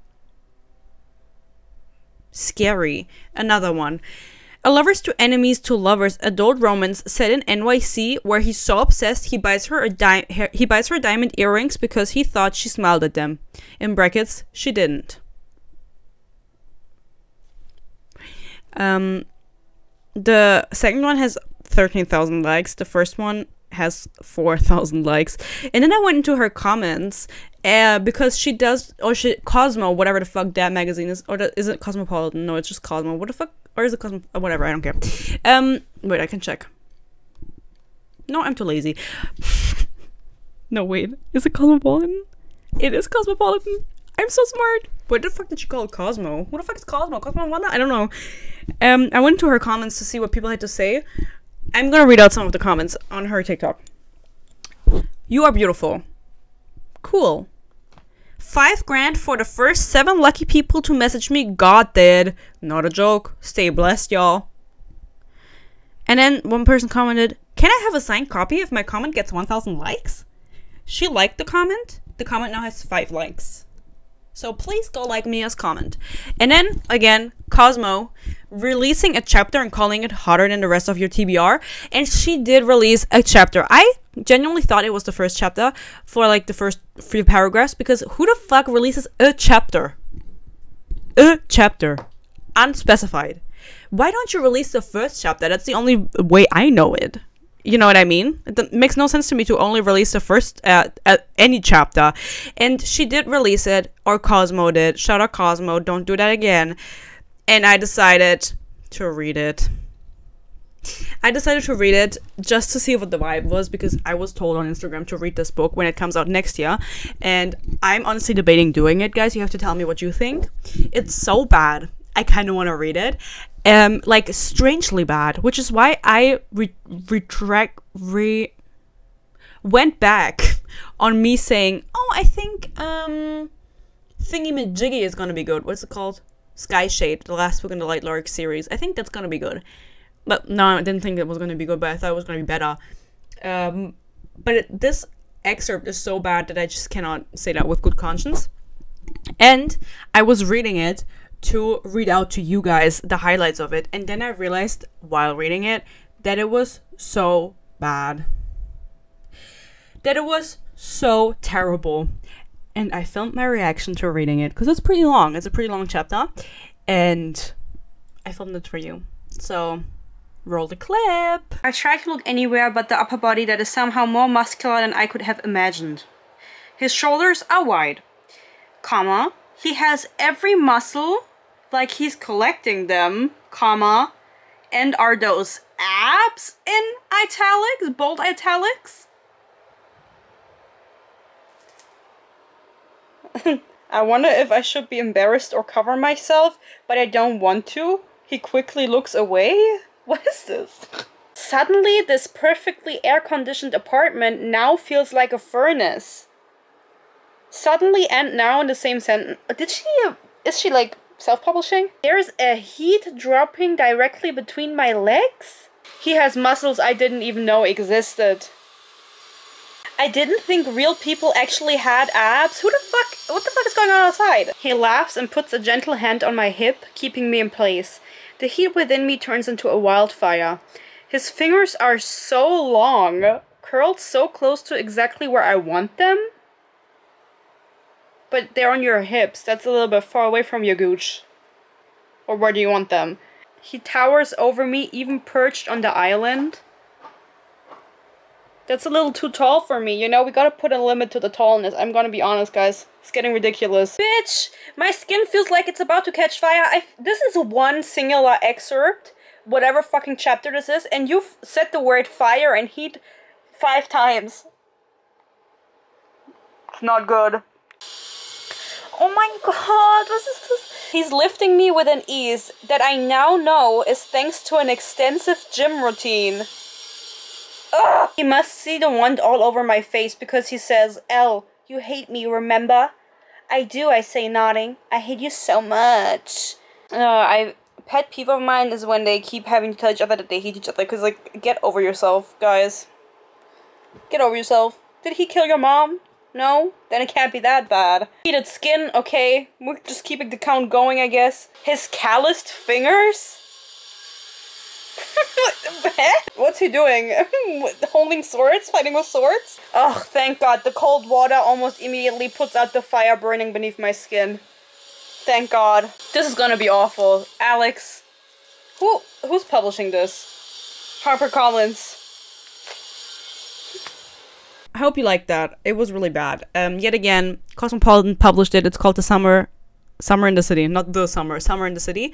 Scary. Another one. A lovers to enemies to lovers adult romance set in NYC, where he's so obsessed he buys her diamond earrings because he thought she smiled at them. In brackets, she didn't. The second one has 13,000 likes. The first one has 4,000 likes. And then I went into her comments because she does, or Cosmo, whatever the fuck that magazine is, or is it Cosmopolitan? No, it's just Cosmo. What the fuck? Or is it Cosmo? Whatever, I don't care. Wait, I can check. No, I'm too lazy. No, wait. Is it Cosmopolitan? It is Cosmopolitan. I'm so smart. What the fuck did she call it Cosmo? Who the fuck is Cosmo? Cosmo Wanda? I don't know. I went to her comments to see what people had to say. I'm gonna read out some of the comments on her TikTok. You are beautiful. Cool. $5,000 for the first 7 lucky people to message me. God did. Not a joke. Stay blessed, y'all. And then one person commented, can I have a signed copy if my comment gets 1,000 likes? She liked the comment. The comment now has 5 likes. So please go like Mia's comment. And then, again, Cosmo releasing a chapter and calling it hotter than the rest of your TBR. And she did release a chapter. I genuinely thought it was the first chapter for like the first few paragraphs, because who the fuck releases a chapter? A chapter. Unspecified. Why don't you release the first chapter? That's the only way I know it. You know what I mean? It makes no sense to me to only release the first any chapter. And she did release it, or Cosmo did. Shout out Cosmo, don't do that again. And I decided to read it. I decided to read it just to see what the vibe was, because I was told on Instagram to read this book when it comes out next year. And I'm honestly debating doing it, guys. You have to tell me what you think. It's so bad. I kind of want to read it. Like strangely bad, which is why I went back on me saying, oh, I think Thingy Majiggy is gonna be good. What's it called? Sky Shade, the last book in the Light Lyric series. I think that's gonna be good. But no, I didn't think it was gonna be good, but I thought it was gonna be better. But this excerpt is so bad that I just cannot say that with good conscience. And I was reading it to read out to you guys the highlights of it, and then I realized while reading it that it was so bad, that it was so terrible. And I filmed my reaction to reading it because it's pretty long. It's a pretty long chapter, and I filmed it for you. So roll the clip. I tried to look anywhere but the upper body that is somehow more muscular than I could have imagined. His shoulders are wide, comma, he has every muscle like he's collecting them, comma, and are those abs in italics, bold italics? I wonder if I should be embarrassed or cover myself, but I don't want to. He quickly looks away? What is this? Suddenly, this perfectly air-conditioned apartment now feels like a furnace. Suddenly and now in the same sentence. Is she like self-publishing? There's a heat dropping directly between my legs? He has muscles I didn't even know existed. I didn't think real people actually had abs. What the fuck is going on outside? He laughs and puts a gentle hand on my hip, keeping me in place. The heat within me turns into a wildfire. His fingers are so long, curled so close to exactly where I want them. But they're on your hips. That's a little bit far away from your gooch. Or where do you want them? He towers over me, even perched on the island. That's a little too tall for me, you know? We gotta put a limit to the tallness. I'm gonna be honest, guys. It's getting ridiculous. Bitch! My skin feels like it's about to catch fire. This is one singular excerpt, whatever fucking chapter this is, and you've said the word fire and heat 5 times. Not good. Oh my god, what is this? He's lifting me with an ease that I now know is thanks to an extensive gym routine. Ugh. He must see the wand all over my face because he says, "Elle, you hate me, remember?" "I do," I say, nodding. "I hate you so much." Pet peeve of mine is when they keep having to tell each other that they hate each other. Because, like, get over yourself, guys. Get over yourself. Did he kill your mom? No? Then it can't be that bad. Heated skin, okay. We're just keeping the count going, I guess. His calloused fingers? What's he doing? Holding swords? Fighting with swords? Oh, thank God. The cold water almost immediately puts out the fire burning beneath my skin. Thank God. This is gonna be awful. Alex. Who's publishing this? HarperCollins. I hope you liked that. It was really bad. Yet again, Cosmopolitan published it. It's called The Summer in the City. Not The Summer. Summer in the City.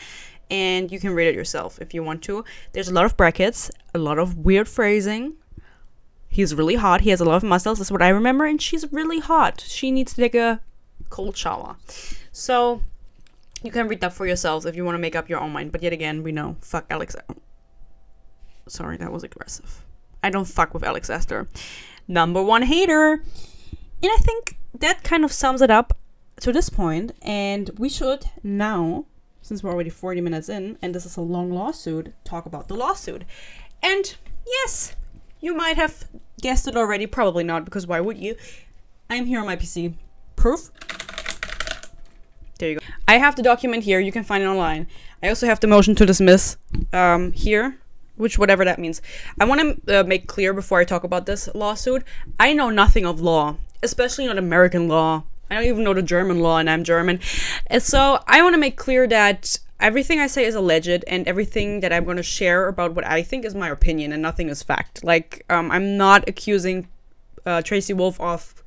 And you can read it yourself if you want to. There's a lot of brackets. A lot of weird phrasing. He's really hot. He has a lot of muscles. That's what I remember. And she's really hot. She needs to take a cold shower. So you can read that for yourselves if you want to make up your own mind. But yet again, we know. Fuck Alex. Sorry, that was aggressive. I don't fuck with Alex Astor. #1 hater. And I think that kind of sums it up to this point. And we should now, since we're already 40 minutes in, and this is a long lawsuit, talk about the lawsuit. And yes, you might have guessed it already. Probably not, because why would you? I'm here on my PC. Proof. There you go. I have the document here. You can find it online. I also have the motion to dismiss here. Which, whatever that means. I want to make clear before I talk about this lawsuit, I know nothing of law, especially not American law. I don't even know the German law, and I'm German. And so I want to make clear that everything I say is alleged, and everything that I'm going to share about what I think is my opinion, and nothing is fact. Like, I'm not accusing Tracy Wolf of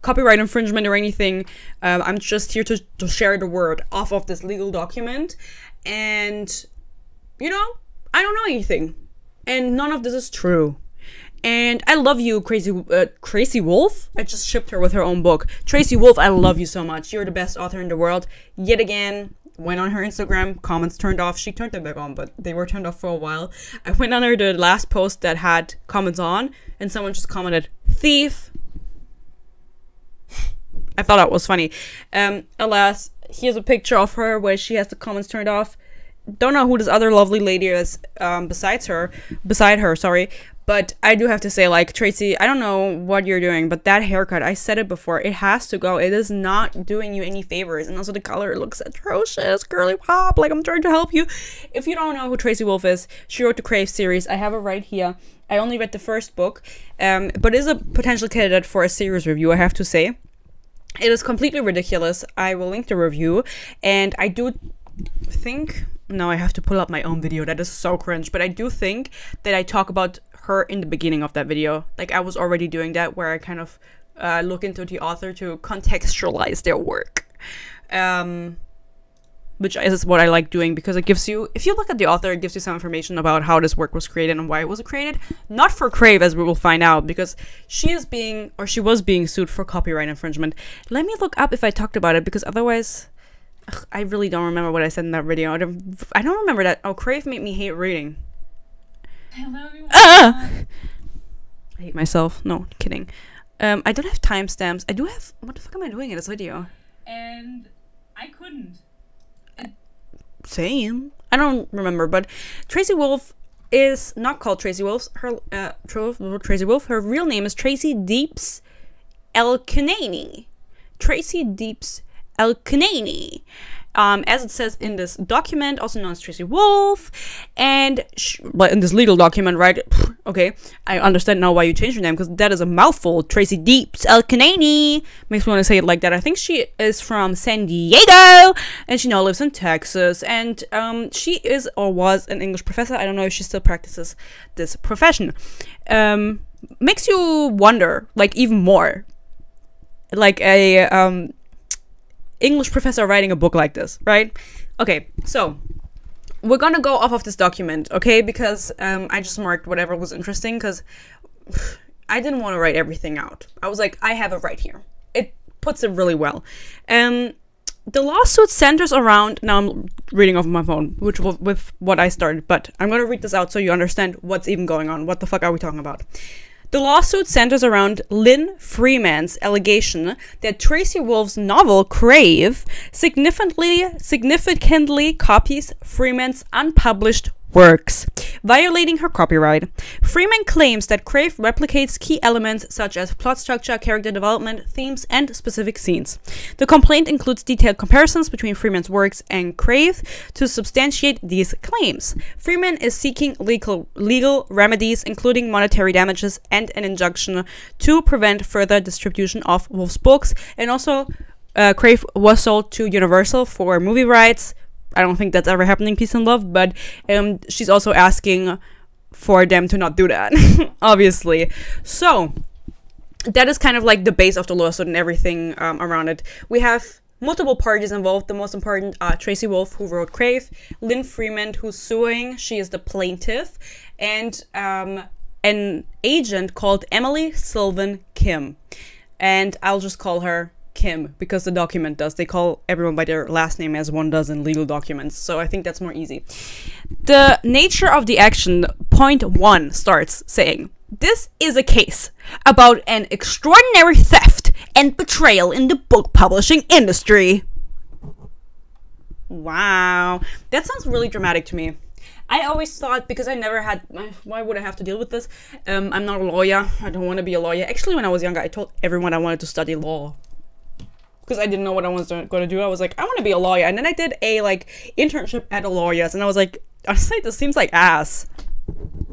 copyright infringement or anything. I'm just here to share the word off of this legal document. And, you know, I don't know anything, and none of this is true. And I love you, Crazy Wolf. I just shipped her with her own book. Tracy Wolf, I love you so much. You're the best author in the world. Yet again, went on her Instagram, comments turned off. She turned them back on, but they were turned off for a while. I went on the last post that had comments on, and someone just commented, "Thief." I thought that was funny. Alas, here's a picture of her where she has the comments turned off. Don't know who this other lovely lady is beside her, sorry. But I do have to say, like, Tracy, I don't know what you're doing, but that haircut, I said it before, it has to go. It is not doing you any favors. And also the color looks atrocious. Girly pop, like, I'm trying to help you. If you don't know who Tracy Wolf is, she wrote the Crave series. I have it right here. I only read the first book, but is a potential candidate for a series review, I have to say. It is completely ridiculous. I will link the review, and I do think... No, I have to pull up my own video. That is so cringe. But I do think that I talk about her in the beginning of that video. Like, I was already doing that, where I kind of look into the author to contextualize their work. Which is what I like doing, because it gives you, if you look at the author, it gives you some information about how this work was created and why it was created. Not for Crave, as we will find out, because she was being sued for copyright infringement. Let me look up if I talked about it, because otherwise... I really don't remember what I said in that video. I don't remember that. Oh, Crave made me hate reading. Hello, everyone. I hate myself. No, kidding. I don't have timestamps. I do have... What the fuck am I doing in this video? And I couldn't. Same. I don't remember, but Tracy Wolf is not called Tracy Wolf. Tracy Wolf. Her real name is Tracy Deeps El-Kanani. Tracy Deeps El-Kanani. As it says in this document, also known as Tracy Wolf, and but in this legal document, right? Okay, I understand now why you changed your name, because that is a mouthful. Tracy Deeps El-Kanani makes me want to say it like that. I think she is from San Diego, and she now lives in Texas, and she is or was an English professor. I don't know if she still practices this profession. Makes you wonder, like, even more, like a English professor writing a book like this, right? Okay, so we're gonna go off of this document, okay? Because I just marked whatever was interesting, because I didn't want to write everything out. I was like, I have it right here. It puts it really well. The lawsuit centers around... Now I'm reading off my phone, which was with what I started, but I'm gonna read this out so you understand what's even going on. What the fuck are we talking about? The lawsuit centers around Lynn Freeman's allegation that Tracy Wolf's novel Crave significantly copies Freeman's unpublished works, violating her copyright. Freeman claims that Crave replicates key elements such as plot structure, character development, themes, and specific scenes. The complaint includes detailed comparisons between Freeman's works and Crave to substantiate these claims. Freeman is seeking legal remedies, including monetary damages and an injunction to prevent further distribution of Wolf's books. And also, Crave was sold to Universal for movie rights. I don't think that's ever happening, peace and love, but she's also asking for them to not do that, obviously. So that is kind of like the base of the lawsuit and everything around it. We have multiple parties involved. The most important, Tracy Wolf, who wrote Crave, Lynn Freeman, who's suing, she is the plaintiff, and an agent called Emily Sylvan Kim. And I'll just call her Kim, because the document does. They call everyone by their last name, as one does in legal documents, so I think that's more easy. The nature of the action, point 1 starts saying, this is a case about an extraordinary theft and betrayal in the book publishing industry. Wow, that sounds really dramatic to me. I always thought, because I never had, why would I have to deal with this? I'm not a lawyer. I don't want to be a lawyer. Actually, when I was younger, I told everyone I wanted to study law, because I didn't know what I was going to do. I was like, I want to be a lawyer. And then I did a, like, internship at a lawyer's. And I was like, honestly, this seems like ass.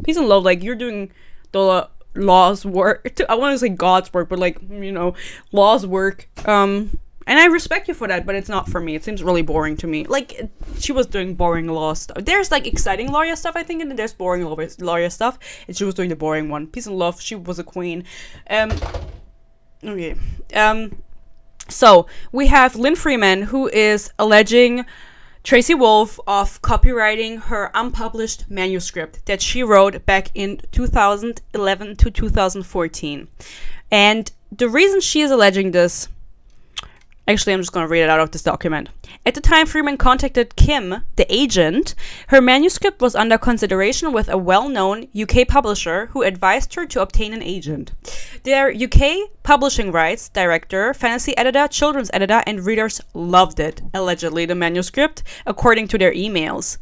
Peace and love, like, you're doing the law's work. I want to say God's work, but, like, you know, law's work. And I respect you for that, but it's not for me. It seems really boring to me. Like, she was doing boring law stuff. There's, like, exciting lawyer stuff, I think, and then there's boring lawyer stuff. And she was doing the boring one. Peace and love. She was a queen. Okay. So, we have Lynn Freeman, who is alleging Tracy Wolf of copywriting her unpublished manuscript that she wrote back in 2011 to 2014. And the reason she is alleging this... Actually, I'm just going to read it out of this document. At the time Freeman contacted Kim, the agent, her manuscript was under consideration with a well-known UK publisher who advised her to obtain an agent. Their UK publishing rights director, fantasy editor, children's editor, and readers loved it, allegedly, the manuscript, according to their emails.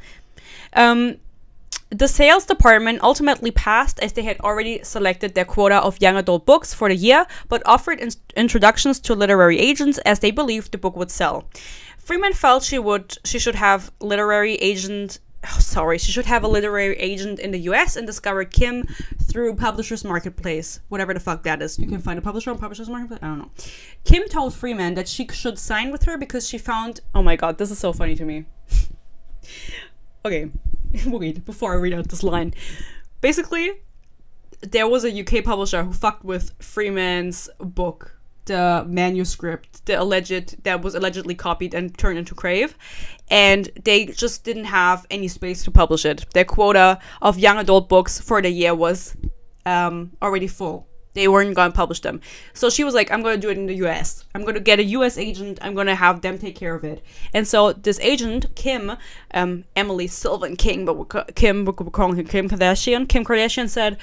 The sales department ultimately passed, as they had already selected their quota of young adult books for the year, but offered introductions to literary agents as they believed the book would sell. Freeman felt she should have a literary agent in the US, and discovered Kim through Publishers Marketplace, whatever the fuck that is. You can find a publisher on Publishers Marketplace? I don't know. Kim told Freeman that she should sign with her because she found... Oh my god, this is so funny to me. Okay, wait, before I read out this line. Basically, there was a UK publisher who fucked with Freeman's book, the manuscript, that was allegedly copied and turned into Crave, and they just didn't have any space to publish it. Their quota of young adult books for the year was already full. They weren't going to publish them. So she was like, I'm going to do it in the US. I'm going to get a US agent. I'm going to have them take care of it. And so this agent, Kim, Emily Sylvan King, but we're calling her Kim Kardashian. Kim Kardashian said,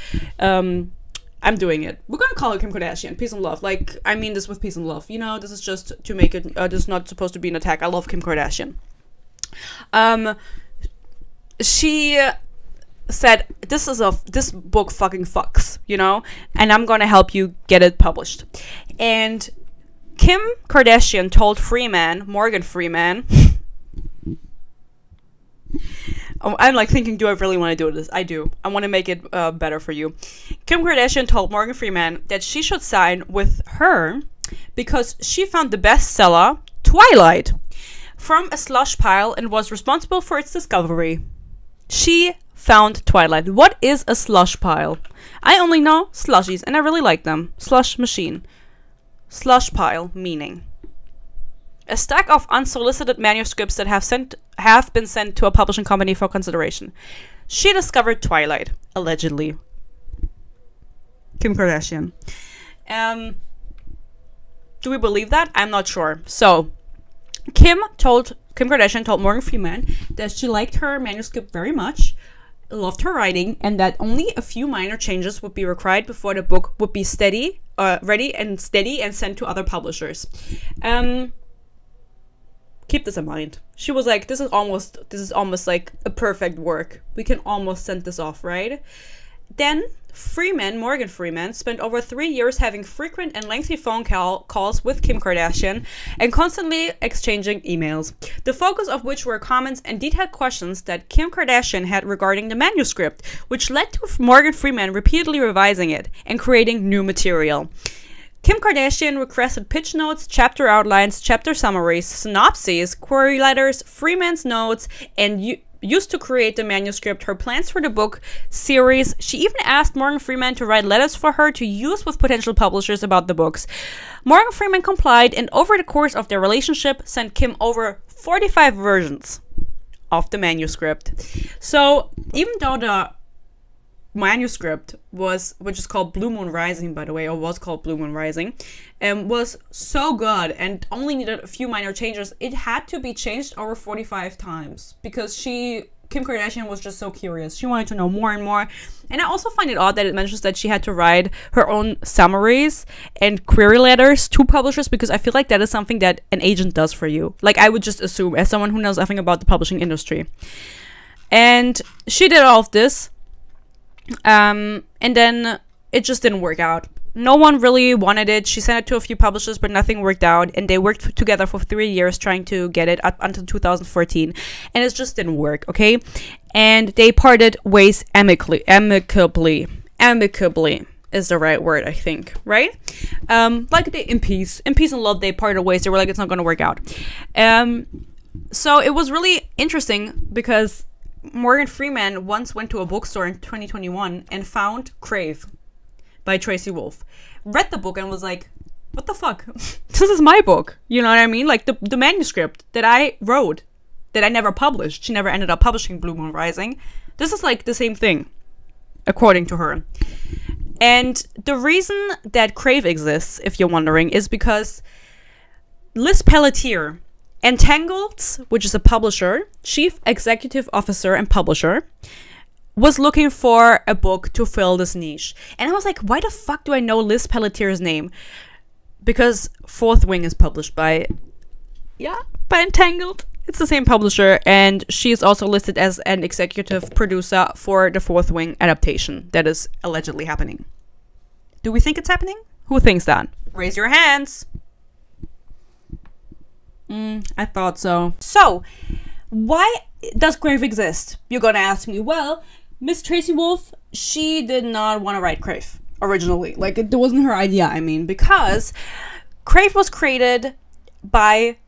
I'm doing it. We're going to call her Kim Kardashian. Peace and love. Like, I mean this with peace and love. You know, this is just to make it, this is not supposed to be an attack. I love Kim Kardashian. She said, this book fucking fucks, you know, and I'm gonna help you get it published. And Kim Kardashian told Morgan Freeman, I'm like thinking, do I really want to do this? I do. I want to make it better for you. Kim Kardashian told Morgan Freeman that she should sign with her because she found the bestseller Twilight from a slush pile and was responsible for its discovery. She found Twilight. What is a slush pile? I only know slushies, and I really like them. Slush machine. Slush pile, meaning a stack of unsolicited manuscripts that have been sent to a publishing company for consideration. She discovered Twilight, allegedly. Kim Kardashian. Do we believe that? I'm not sure. So, Kim Kardashian told Morgan Freeman that she liked her manuscript very much, loved her writing, and that only a few minor changes would be required before the book would be ready and steady and sent to other publishers. Keep this in mind. She was like, this is almost like a perfect work. We can almost send this off, right? Then Morgan Freeman, spent over 3 years having frequent and lengthy phone calls with Kim Kardashian and constantly exchanging emails, the focus of which were comments and detailed questions that Kim Kardashian had regarding the manuscript, which led to Morgan Freeman repeatedly revising it and creating new material. Kim Kardashian requested pitch notes, chapter outlines, chapter summaries, synopses, query letters, Freeman's notes, and used to create the manuscript, her plans for the book series. She even asked Morgan Freeman to write letters for her to use with potential publishers about the books. Morgan Freeman complied, and over the course of their relationship, sent Kim over 45 versions of the manuscript. So, even though the manuscript which is called Blue Moon Rising, by the way, or was called Blue Moon Rising, was so good and only needed a few minor changes, it had to be changed over 45 times because Kim Kardashian was just so curious. She wanted to know more and more. And I also find it odd that it mentions that she had to write her own summaries and query letters to publishers, because I feel like that is something that an agent does for you. Like, I would just assume, as someone who knows nothing about the publishing industry. And she did all of this. And then it just didn't work out. No one really wanted it. She sent it to a few publishers, but nothing worked out. And they worked together for 3 years trying to get it up until 2014. And it just didn't work, okay? And they parted ways amicably. Amicably is the right word, I think, right? Like in peace and love, they parted ways. They were like, it's not going to work out. So it was really interesting because Morgan Freeman once went to a bookstore in 2021 and found Crave by Tracy Wolff. Read the book and was like, what the fuck? This is my book. You know what I mean? Like the manuscript that I wrote, that I never published. She never ended up publishing Blue Moon Rising. This is like the same thing, according to her. And the reason that Crave exists, if you're wondering, is because Liz Pelletier, Entangled, which is a publisher, chief executive officer and publisher, was looking for a book to fill this niche. And I was like, why the fuck do I know Liz Pelletier's name? Because Fourth Wing is published by Entangled. It's the same publisher, and she is also listed as an executive producer for the Fourth Wing adaptation that is allegedly happening. Do we think it's happening? Who thinks that? Raise your hands. I thought so. So, why does Crave exist? You're gonna ask me. Well, Miss Tracy Wolff, she did not want to write Crave originally. Like, it wasn't her idea, I mean, because Crave was created by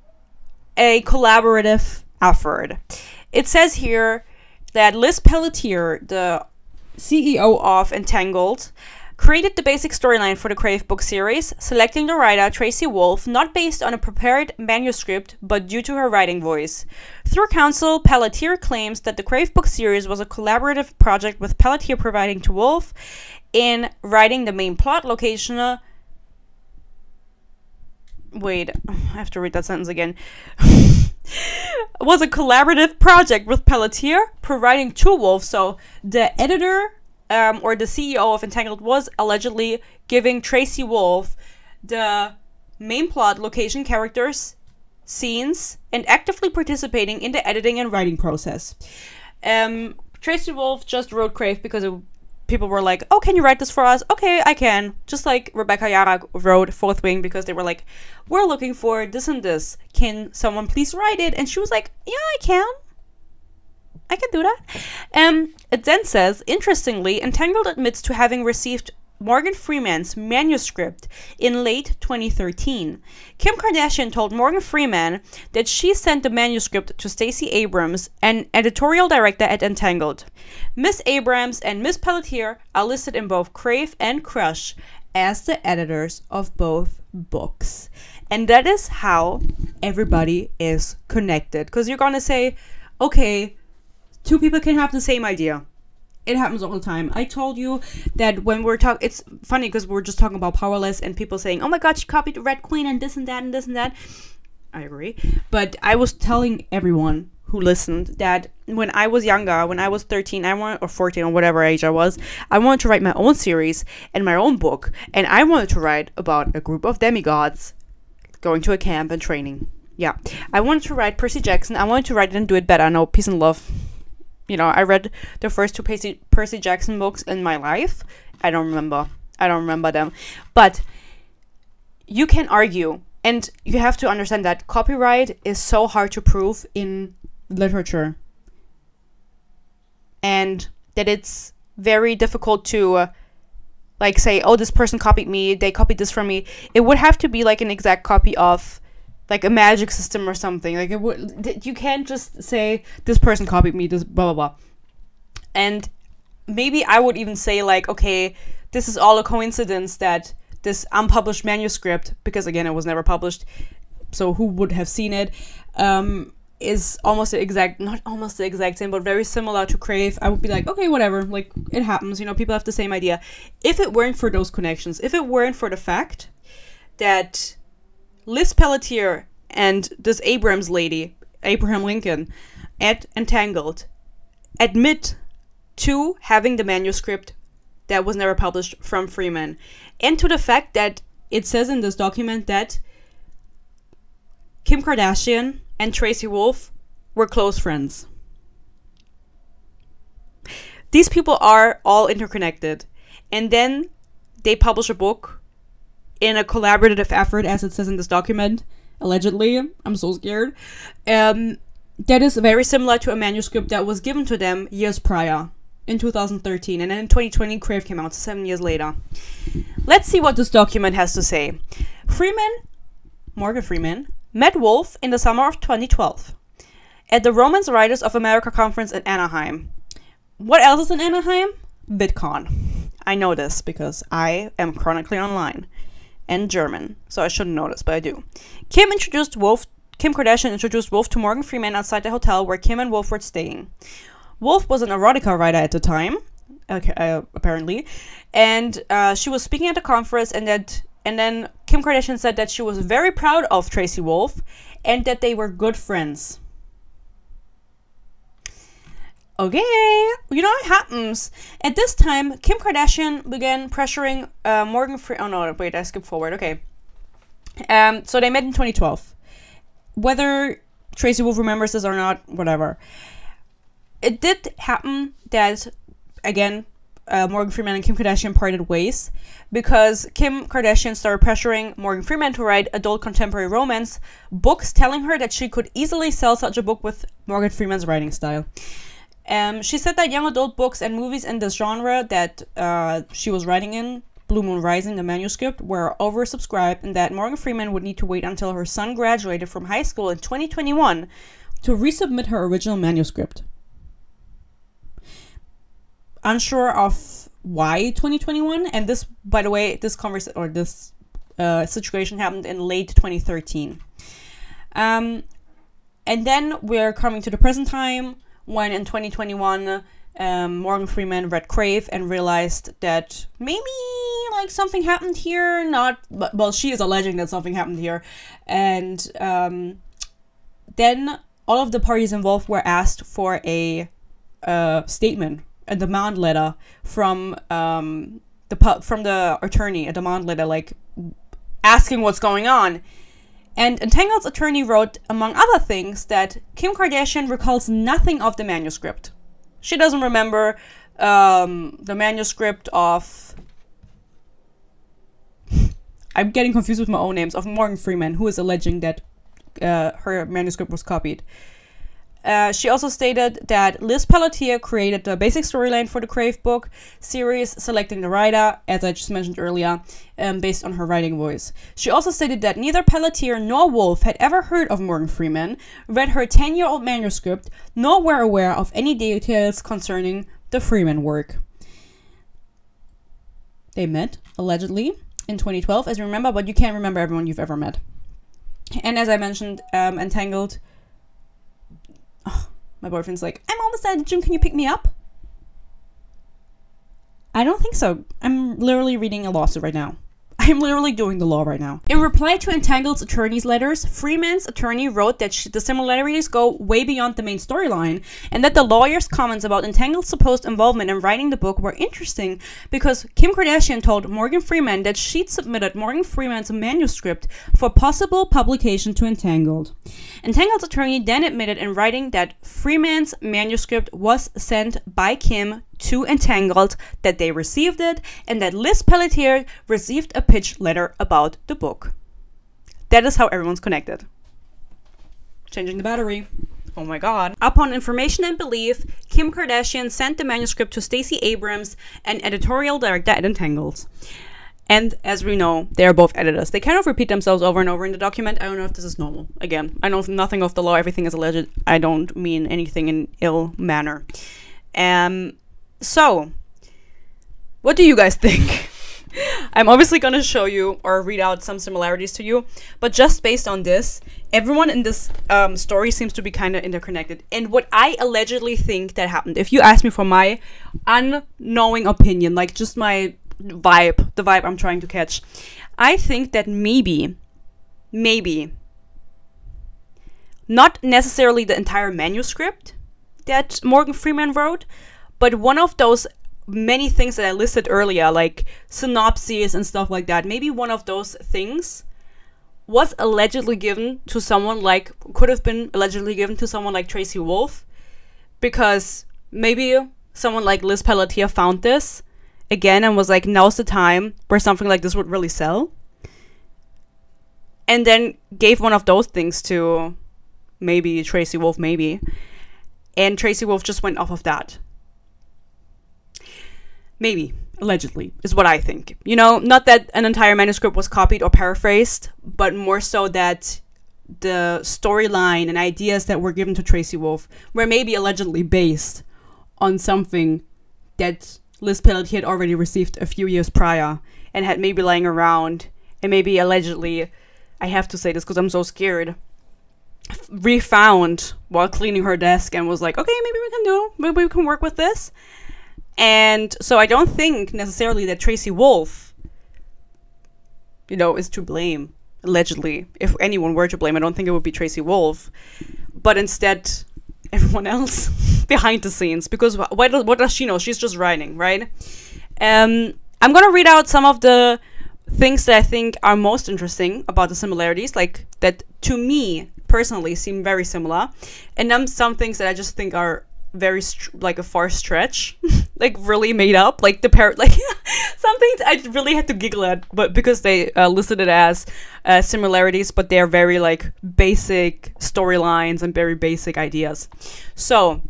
a collaborative effort. It says here that Liz Pelletier, the CEO of Entangled, created the basic storyline for the Crave book series, selecting the writer Tracy Wolff not based on a prepared manuscript, but due to her writing voice. Through counsel, Pelletier claims that the Crave book series was a collaborative project, with Pelletier providing to Wolff in writing the main plot location. Wait, I have to read that sentence again. Was a collaborative project with Pelletier, providing to Wolf. So the editor or the CEO of Entangled was allegedly giving Tracy Wolf the main plot, location, characters, scenes, and actively participating in the editing and writing process. Tracy Wolf just wrote Crave because people were like, oh, can you write this for us? Okay, I can. Just like Rebecca Yara wrote Fourth Wing because they were like, we're looking for this and this. Can someone please write it? And she was like, yeah, I can. I can do that. It then says, interestingly, Entangled admits to having received Morgan Freeman's manuscript in late 2013. Kim Kardashian told Morgan Freeman that she sent the manuscript to Stacey Abrams, an editorial director at Entangled. Miss Abrams and Miss Pelletier are listed in both Crave and Crush as the editors of both books. And that is how everybody is connected. Because you're going to say, okay, two people can have the same idea. It happens all the time. I told you that when we're talking, it's funny because we're just talking about Powerless and people saying, oh my god, she copied the Red Queen and this and that and this and that. I agree. But I was telling everyone who listened that when I was younger, when I was 13, or 14 or whatever age I wanted to write my own series and my own book. And I wanted to write about a group of demigods going to a camp and training. Yeah. I wanted to write Percy Jackson. I wanted to write it and do it better. No, peace and love. You know, I read the first two Percy Jackson books in my life. I don't remember them. But you can argue, and you have to understand that copyright is so hard to prove in literature. And that it's very difficult to, like, say, oh, this person copied me, they copied this from me. It would have to be, like, an exact copy of like a magic system or something. Like, you can't just say this person copied me, this blah blah blah. And maybe I would even say like, okay, this is all a coincidence that this unpublished manuscript, because again it was never published, so who would have seen it, is almost the exact, not almost the exact same, but very similar to Crave. I would be like, okay, whatever, like, it happens, you know, people have the same idea. If it weren't for those connections, if it weren't for the fact that Liz Pelletier and this Abrams lady, Abraham Lincoln, at Entangled, admit to having the manuscript that was never published from Freeman, and to the fact that it says in this document that Kim Kardashian and Tracy Wolf were close friends. These people are all interconnected, and then they publish a book in a collaborative effort, as it says in this document, allegedly. I'm so scared. That is very similar to a manuscript that was given to them years prior, in 2013. And then in 2020, Crave came out 7 years later. Let's see what this document has to say. Morgan Freeman, met Wolf in the summer of 2012 at the Romance Writers of America conference in Anaheim. What else is in Anaheim? VidCon. I know this because I am chronically online. And German, so I shouldn't know this, but I do. Kim Kardashian introduced Wolf to Morgan Freeman outside the hotel where Kim and Wolf were staying. Wolf was an erotica writer at the time, apparently, and she was speaking at the conference, and then Kim Kardashian said that she was very proud of Tracy Wolf, and that they were good friends. Okay, you know, it happens. At this time, Kim Kardashian began pressuring Morgan Freeman. Oh no, wait, I skipped forward. Okay. So they met in 2012. Whether Tracy Wolf remembers this or not, whatever. It did happen that, again, Morgan Freeman and Kim Kardashian parted ways because Kim Kardashian started pressuring Morgan Freeman to write adult contemporary romance books, telling her that she could easily sell such a book with Morgan Freeman's writing style. She said that young adult books and movies in this genre that she was writing in, Blue Moon Rising, the manuscript, were oversubscribed, and that Morgan Freeman would need to wait until her son graduated from high school in 2021 to resubmit her original manuscript. Unsure of why 2021, and this, by the way, this situation happened in late 2013. And then we're coming to the present time, when in 2021, Morgan Freeman read Crave and realized that maybe like something happened here. Well, she is alleging that something happened here. And then all of the parties involved were asked for a statement, a demand letter from the attorney, a demand letter like asking what's going on. And Entangled's attorney wrote, among other things, that Kim Kardashian recalls nothing of the manuscript. She doesn't remember the manuscript of... I'm getting confused with my own names. Of Morgan Freeman, who is alleging that her manuscript was copied. She also stated that Liz Pelletier created the basic storyline for the Crave book series, selecting the writer, as I just mentioned earlier, based on her writing voice. She also stated that neither Pelletier nor Wolf had ever heard of Morgan Freeman, read her 10-year-old manuscript, nor were aware of any details concerning the Freeman work. They met, allegedly, in 2012, as you remember, but you can't remember everyone you've ever met. And as I mentioned, Entangled... Oh, my boyfriend's like, I'm almost at the gym, can you pick me up? I don't think so. I'm literally reading a lawsuit right now. I'm literally doing the law right now. In reply to Entangled's attorney's letters, Freeman's attorney wrote that the similarities go way beyond the main storyline, and that the lawyer's comments about Entangled's supposed involvement in writing the book were interesting because Kim Kardashian told Morgan Freeman that she'd submitted Morgan Freeman's manuscript for possible publication to Entangled. Entangled's attorney then admitted in writing that Freeman's manuscript was sent by Kim to Entangled, that they received it, and that Liz Pelletier received a pitch letter about the book. That is how everyone's connected. Changing the battery. Oh my god. Upon information and belief, Kim Kardashian sent the manuscript to Stacey Abrams, an editorial director at Entangled. And as we know, they are both editors. They kind of repeat themselves over and over in the document. I don't know if this is normal. Again, I know nothing of the law. Everything is alleged. I don't mean anything in ill manner. So, what do you guys think? I'm obviously going to show you or read out some similarities to you, but just based on this, everyone in this story seems to be kind of interconnected. And what I allegedly think that happened, if you ask me for my unknowing opinion, like just my vibe, the vibe I'm trying to catch, I think that maybe, not necessarily the entire manuscript that Morgan Freeman wrote, but one of those many things that I listed earlier, like synopses and stuff like that, maybe one of those things was allegedly given to someone like, could have been allegedly given to someone like Tracy Wolf, because maybe someone like Liz Pelletier found this again and was like, now's the time where something like this would really sell. And then gave one of those things to maybe Tracy Wolf, maybe. And Tracy Wolf just went off of that. Maybe, allegedly, is what I think. You know, not that an entire manuscript was copied or paraphrased, but more so that the storyline and ideas that were given to Tracy Wolf were maybe allegedly based on something that Liz Pelletier had already received a few years prior and had maybe lying around, and maybe allegedly, I have to say this because I'm so scared, refound while cleaning her desk and was like, okay, maybe we can work with this. And so I don't think necessarily that Tracy Wolf, you know, is to blame, allegedly. If anyone were to blame, I don't think it would be Tracy Wolf, but instead everyone else behind the scenes, because what does she know? She's just writing, right? I'm gonna read out some of the things that I think are most interesting about the similarities, like that to me personally seem very similar, and then some things that I just think are very like a far stretch, like really made up, like the like some things I really had to giggle at, but because they listed it as similarities, but they're very like basic storylines and very basic ideas. So,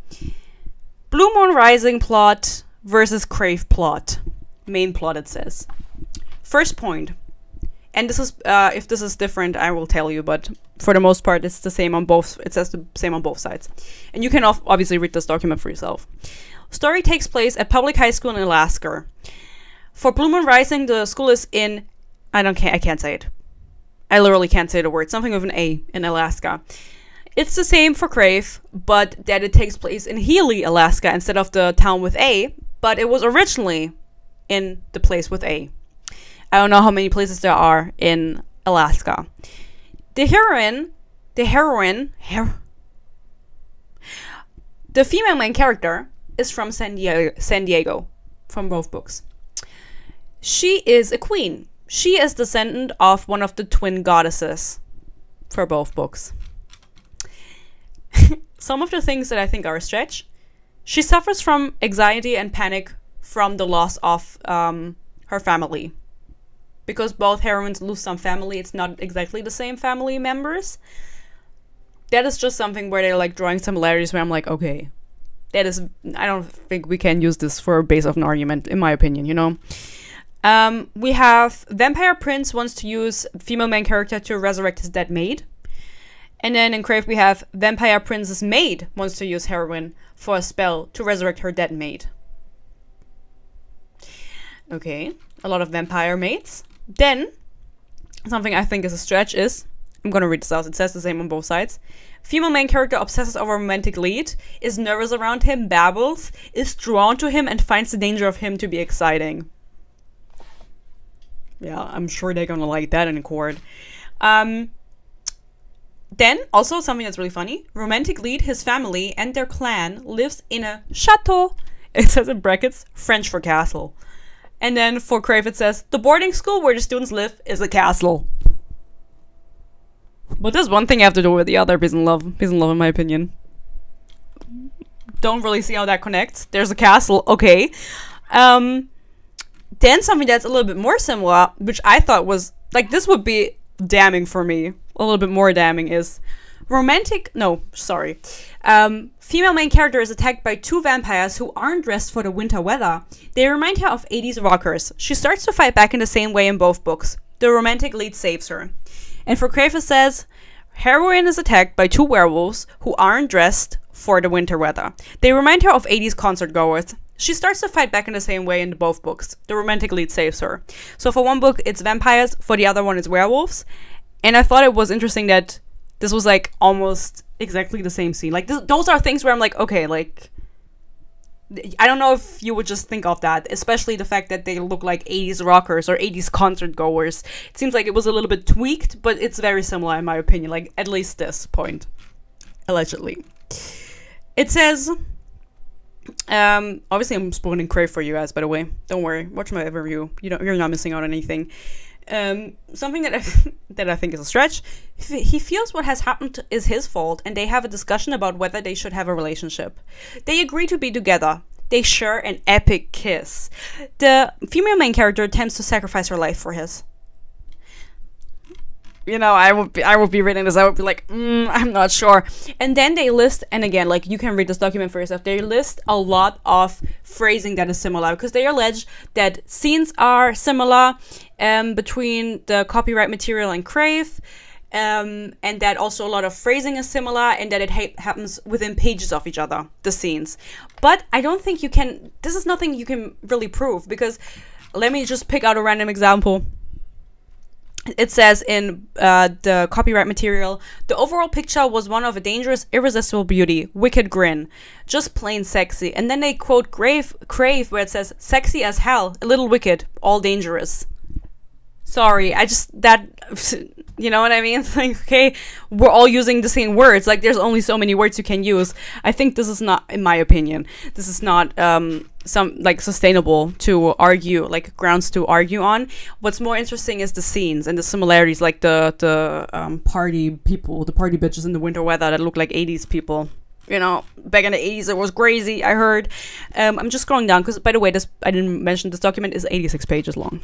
Blue Moon Rising plot versus Crave plot, main plot it says. First point, and this is if this is different I will tell you, but for the most part it's the same on both, it says the same on both sides, and you can obviously read this document for yourself. Story takes place at public high school in Alaska. For Blue Moon Rising, the school is in, I can't say it, I literally can't say the word, something with an A, in Alaska. It's the same for Crave, but that it takes place in Healy, Alaska, instead of the town with A, but it was originally in the place with A. I don't know how many places there are in Alaska. The female main character is from San Diego, from both books. She is a queen. She is descendant of one of the twin goddesses for both books. Some of the things that I think are a stretch. She suffers from anxiety and panic from the loss of her family. Because both heroines lose some family, it's not exactly the same family members. That is just something where they're like drawing similarities where I'm like, okay, that is, I don't think we can use this for a base of an argument, in my opinion, you know? We have Vampire Prince wants to use female main character to resurrect his dead maid. And then in Crave we have Vampire Prince's maid wants to use heroine for a spell to resurrect her dead maid. Okay, a lot of vampire maids. Then, something I think is a stretch is, I'm gonna read this out, it says the same on both sides. Female main character obsesses over romantic lead, is nervous around him, babbles, is drawn to him, and finds the danger of him to be exciting. Yeah, I'm sure they're gonna like that in court. Then, also something that's really funny, romantic lead, his family, and their clan lives in a chateau. It says in brackets, French for castle. And then for Crave it says, the boarding school where the students live is a castle. But there's one thing you have to do with the other, peace and love in my opinion. Don't really see how that connects. There's a castle, okay. Then something that's a little bit more similar, which I thought was, like, this would be damning for me. A little bit more damning is female main character is attacked by two vampires who aren't dressed for the winter weather. They remind her of 80s rockers. She starts to fight back in the same way in both books. The romantic lead saves her. And for Crave it says, heroine is attacked by two werewolves who aren't dressed for the winter weather. They remind her of 80s concert goers. She starts to fight back in the same way in both books. The romantic lead saves her. So for one book it's vampires, for the other one it's werewolves. And I thought it was interesting that this was like almost exactly the same scene. Like those are things where I'm like, okay, like I don't know if you would just think of that, especially the fact that they look like 80s rockers or 80s concert goers. It seems like it was a little bit tweaked, but it's very similar in my opinion, like at least this point, allegedly. It says, obviously I'm spoiling Crave for you guys, by the way. Don't worry, watch my review. You're not missing out on anything. Something that I think is a stretch. He feels what has happened is his fault, and they have a discussion about whether they should have a relationship. They agree to be together. They share an epic kiss. The female main character attempts to sacrifice her life for his. You know, I would be reading this, I would be like, I'm not sure. And then they list, and again, like, you can read this document for yourself, they list a lot of phrasing that is similar, because they allege that scenes are similar between the copyright material and Crave, and that also a lot of phrasing is similar, and that it happens within pages of each other, the scenes. But I don't think you can, this is nothing you can really prove, because let me just pick out a random example. It says in the copyright material, the overall picture was one of a dangerous, irresistible beauty, wicked grin, just plain sexy. And then they quote Crave, where it says, sexy as hell, a little wicked, all dangerous. Sorry, you know what I mean? It's like, okay, we're all using the same words. Like, there's only so many words you can use. I think this is not, in my opinion, this is not sustainable to argue, like grounds to argue on. What's more interesting is the scenes and the similarities, like the party people, the party bitches in the winter weather that look like 80s people. You know, back in the 80s it was crazy, I heard. I'm just scrolling down because, by the way, I didn't mention this document is 86 pages long.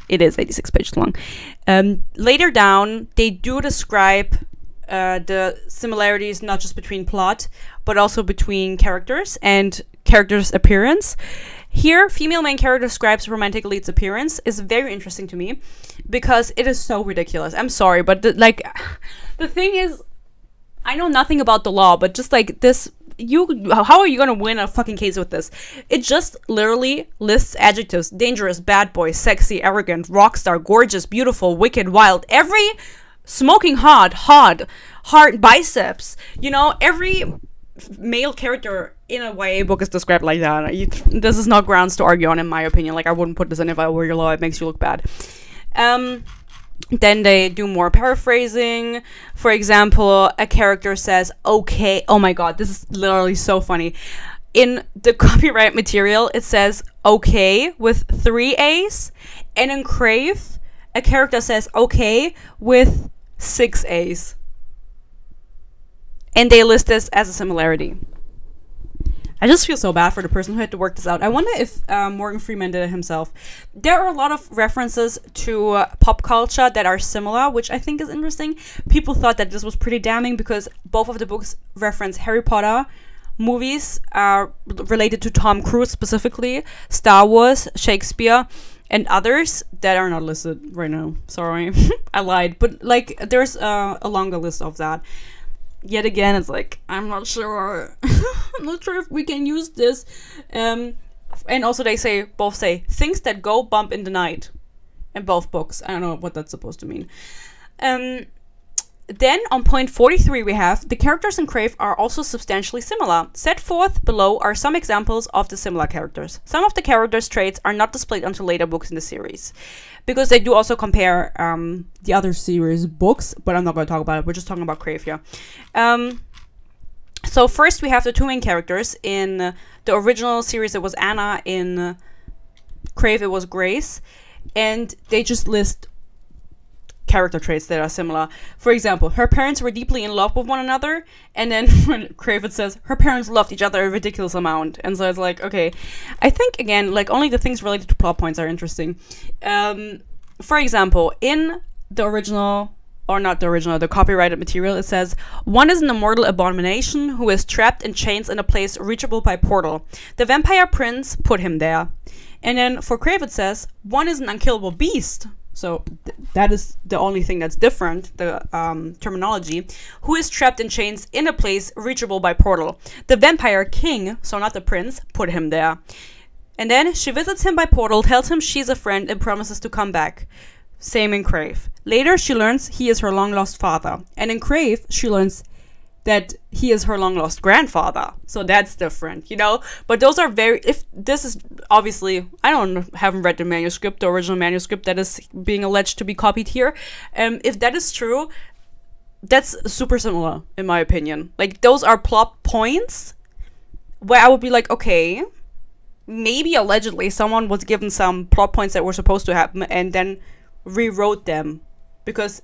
It is 86 pages long. Later down, they do describe the similarities not just between plot, but also between characters and characters' appearance. Here, female main character describes romantic lead's appearance is very interesting to me because it is so ridiculous. I'm sorry, but the thing is, I know nothing about the law, but just like this, how are you gonna win a fucking case with this? It just literally lists adjectives: dangerous, bad boy, sexy, arrogant, rock star, gorgeous, beautiful, wicked, wild. Every smoking hot, hard biceps. You know, every male character in a YA book is described like that. This is not grounds to argue on, in my opinion. Like, I wouldn't put this in if I were your law. It makes you look bad. Then they do more paraphrasing. For example, a character says, okay. Oh my god, this is literally so funny. In the copyright material, it says okay with 3 A's. And in Crave, a character says okay with 6 A's. And they list this as a similarity. I just feel so bad for the person who had to work this out. I wonder if Morgan Freeman did it himself. There are a lot of references to pop culture that are similar, which I think is interesting. People thought that this was pretty damning because both of the books reference Harry Potter, movies related to Tom Cruise specifically, Star Wars, Shakespeare, and others that are not listed right now. Sorry, I lied. But like, there's a longer list of that. Yet again, it's like, I'm not sure. I'm not sure if we can use this. And also they both say things that go bump in the night in both books. I don't know what that's supposed to mean. Then on point 43 we have the characters in Crave are also substantially similar. Set forth below are some examples of the similar characters. Some of the characters' traits are not displayed until later books in the series, because they do also compare the other series books, but I'm not going to talk about it. We're just talking about Crave here. So first we have the 2 main characters. In the original series it was Anna, in Crave it was Grace, and they just list character traits that are similar. For example, her parents were deeply in love with one another, and then when Crave it says her parents loved each other a ridiculous amount. And so it's like, okay, I think again, like, only the things related to plot points are interesting. For example, in the original, or not the original, the copyrighted material, it says one is an immortal abomination who is trapped in chains in a place reachable by portal. The vampire prince put him there. And then for Crave it says one is an unkillable beast. So that is the only thing that's different, the terminology, who is trapped in chains in a place reachable by portal. The vampire king, so not the prince, put him there. And then she visits him by portal, tells him she's a friend, and promises to come back. Same in Crave. Later she learns he is her long-lost father. And in Crave she learns that he is her long-lost grandfather. So that's different, you know? But those are very... If this is... Obviously, haven't read the manuscript, the original manuscript that is being alleged to be copied here. If that is true, that's super similar, in my opinion. Like, those are plot points where I would be like, okay, maybe allegedly someone was given some plot points that were supposed to happen and then rewrote them. Because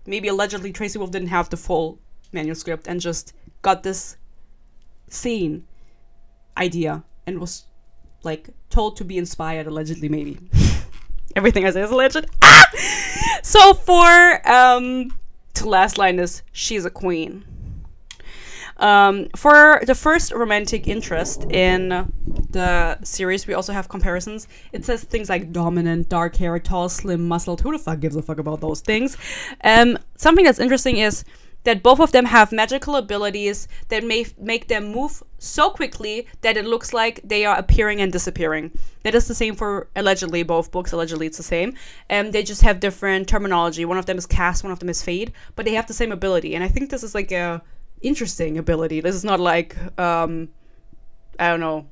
maybe allegedly Tracy Wolf didn't have the full manuscript and just got this scene idea and was like told to be inspired, allegedly, maybe. Everything I say is alleged. So for the last line is she's a queen. For the first romantic interest in the series, we also have comparisons. It says things like dominant, dark hair, tall, slim, muscled. Who the fuck gives a fuck about those things? Something that's interesting is that both of them have magical abilities that may make them move so quickly that it looks like they are appearing and disappearing. That is the same for allegedly both books. Allegedly it's the same. They just have different terminology. One of them is cast, one of them is fade, but they have the same ability. And I think this is like a interesting ability. This is not like, I don't know,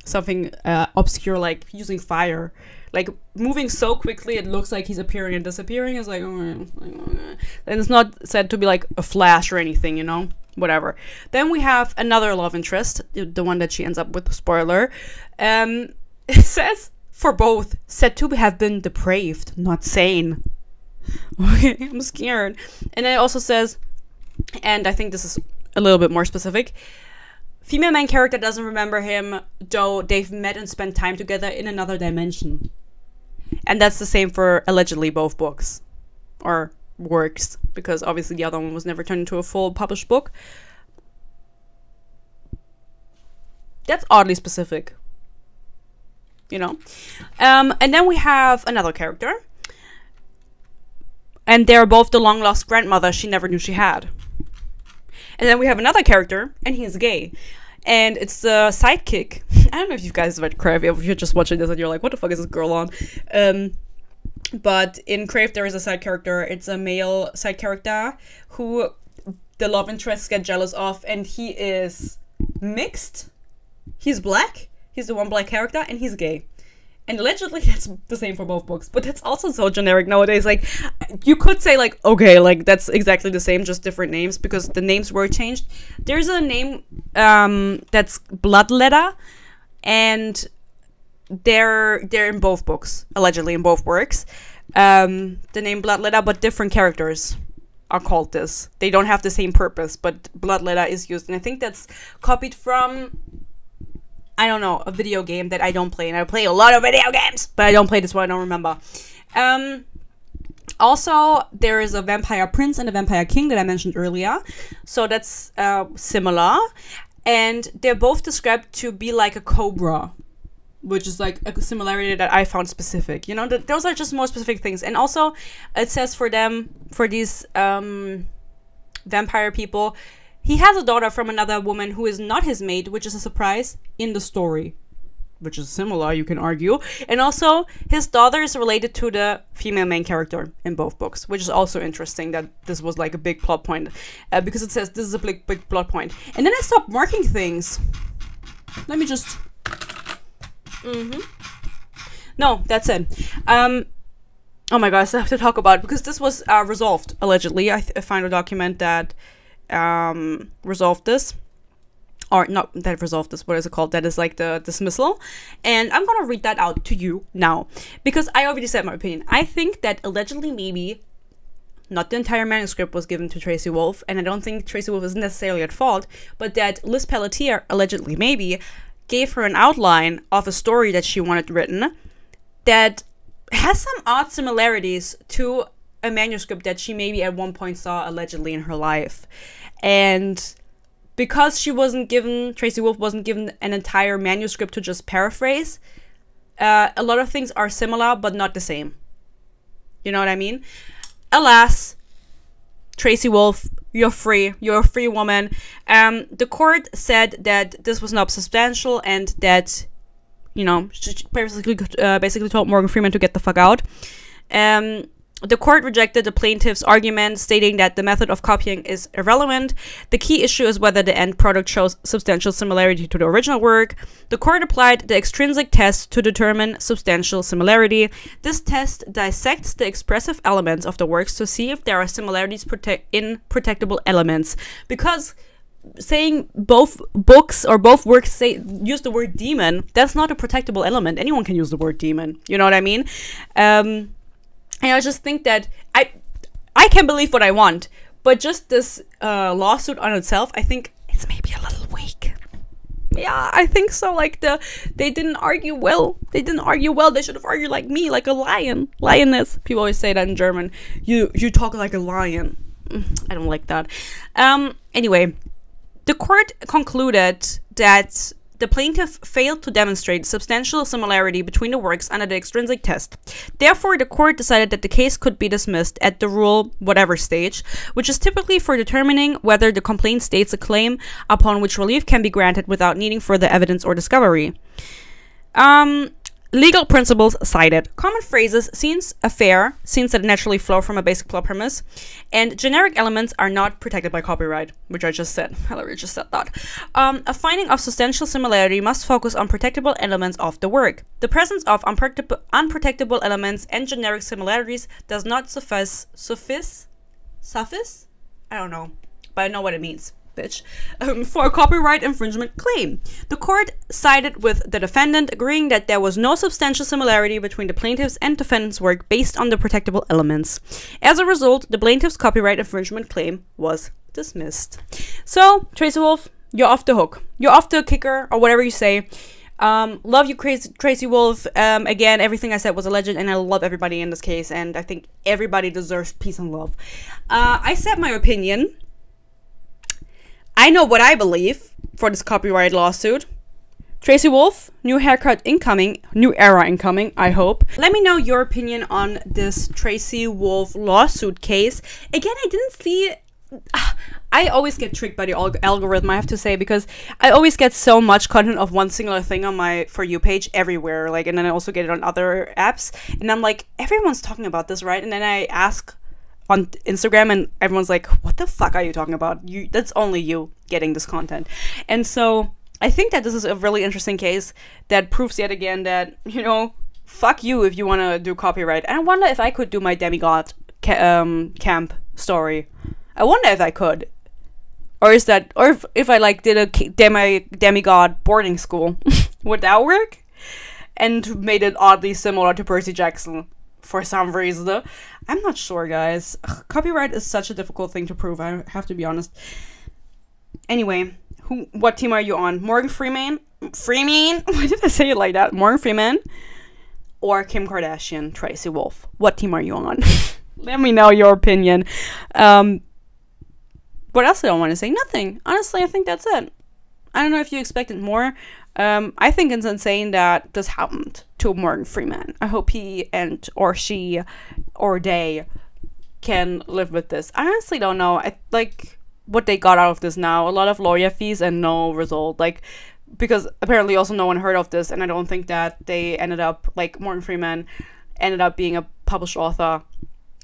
something obscure like using fire. Like, moving so quickly it looks like he's appearing and disappearing is like, and it's not said to be like a flash or anything, you know? Whatever. Then we have another love interest, the one that she ends up with, the spoiler. It says, for both, said to have been depraved, not sane. Okay, I'm scared. And then it also says, and I think this is a little bit more specific, female main character doesn't remember him, though they've met and spent time together in another dimension. And that's the same for allegedly both books. Or works. Because obviously the other one was never turned into a full published book. That's oddly specific. You know? And then we have another character. And they're both the long-lost grandmother she never knew she had. And then we have another character, and he's gay. And it's the sidekick. I don't know if you guys read Crave, if you're just watching this and you're like, what the fuck is this girl on? But in Crave, there is a side character. It's a male side character who the love interests get jealous of, and he is mixed. He's black. He's the one black character, and he's gay. And allegedly that's the same for both books, but that's also so generic nowadays. Like, you could say, like, okay, like, that's exactly the same, just different names, because the names were changed. There's a name that's Bloodletter, and they're in both books, allegedly in both works. The name Bloodletter, but different characters are called this. They don't have the same purpose, but Bloodletter is used, and I think that's copied from, I don't know, a video game that I don't play, and I play a lot of video games, but I don't play this one, I don't remember. Also, there is a vampire prince and a vampire king that I mentioned earlier, so that's similar, and they're both described to be like a cobra, which is like a similarity that I found specific. You know, those are just more specific things. And also, it says for them, for these vampire people, he has a daughter from another woman who is not his mate, which is a surprise in the story, which is similar, you can argue. And also, his daughter is related to the female main character in both books, which is also interesting that this was like a big plot point, because it says this is a big plot point. And then I stopped marking things. Let me just... No, that's it. Oh my gosh, I have to talk about it because this was resolved, allegedly. I found a document that resolved this. Or not that resolved this, what is it called? That is like the dismissal. And I'm gonna read that out to you now, because I already said my opinion. I think that allegedly maybe not the entire manuscript was given to Tracy Wolff, and I don't think Tracy Wolff is necessarily at fault, but that Liz Pelletier allegedly maybe gave her an outline of a story that she wanted written that has some odd similarities to a manuscript that she maybe at one point saw allegedly in her life. And because she wasn't given, Tracy Wolff wasn't given an entire manuscript to just paraphrase, a lot of things are similar but not the same. You know what I mean? Alas, Tracy Wolff, you're free. You're a free woman. The court said that this was not substantial and that, you know, she basically told Morgan Freeman to get the fuck out. The court rejected the plaintiff's argument, stating that the method of copying is irrelevant. The key issue is whether the end product shows substantial similarity to the original work. The court applied the extrinsic test to determine substantial similarity. This test dissects the expressive elements of the works to see if there are similarities in protectable elements. Because saying both books or both works use the word demon, that's not a protectable element. Anyone can use the word demon. You know what I mean? And I just think that I can believe what I want, but just this lawsuit on itself, I think it's maybe a little weak. Yeah, I think so. Like they didn't argue well. They didn't argue well. They should have argued like me, like a lion, lioness. People always say that in German. You talk like a lion. I don't like that. Anyway, the court concluded that the plaintiff failed to demonstrate substantial similarity between the works under the extrinsic test. Therefore, the court decided that the case could be dismissed at the rule whatever stage, which is typically for determining whether the complaint states a claim upon which relief can be granted without needing further evidence or discovery. Legal principles cited. Common phrases, scenes that naturally flow from a basic plot premise, and generic elements are not protected by copyright, which I just said. Hillary just said that. A finding of substantial similarity must focus on protectable elements of the work. The presence of unprotectable elements and generic similarities does not suffice? I don't know, but I know what it means. Bitch, for a copyright infringement claim. The court sided with the defendant, agreeing that there was no substantial similarity between the plaintiff's and defendant's work based on the protectable elements. As a result, the plaintiff's copyright infringement claim was dismissed. So, Tracy Wolff, you're off the hook. You're off the kicker, or whatever you say. Love you, Tracy Wolff. Again, everything I said was alleged, and I love everybody in this case, and I think everybody deserves peace and love. I said my opinion. I know what I believe for this copyright lawsuit. Tracy Wolff, new haircut incoming, new era incoming, I hope. Let me know your opinion on this Tracy Wolff lawsuit case. Again, I didn't see... I always get tricked by the algorithm, I have to say, because I always get so much content of one singular thing on my For You page everywhere, like, and then I also get it on other apps, and I'm like, everyone's talking about this, right? And then I ask on Instagram, and everyone's like, what the fuck are you talking about? That's only you getting this content. And so I think that this is a really interesting case that proves yet again that, you know, fuck you if you want to do copyright. And I wonder if I could do my demigod camp story. I wonder if I could. Or is that, or if I like did a demigod boarding school. Would that work? And made it oddly similar to Percy Jackson for some reason. I'm not sure, guys. Ugh, copyright is such a difficult thing to prove, I have to be honest. Anyway, what team are you on? Morgan Freeman? Why did I say it like that? Morgan Freeman? Or Kim Kardashian, Tracy Wolf? What team are you on? Let me know your opinion. What else did I want to say? Nothing. Honestly, I think that's it. I don't know if you expected more. I think it's insane that this happened to Morgan Freeman. I hope he and or she or they can live with this. I honestly don't know. I like what they got out of this now. A lot of lawyer fees and no result. Like, because apparently also no one heard of this, and I don't think that they ended up, like, Morgan Freeman ended up being a published author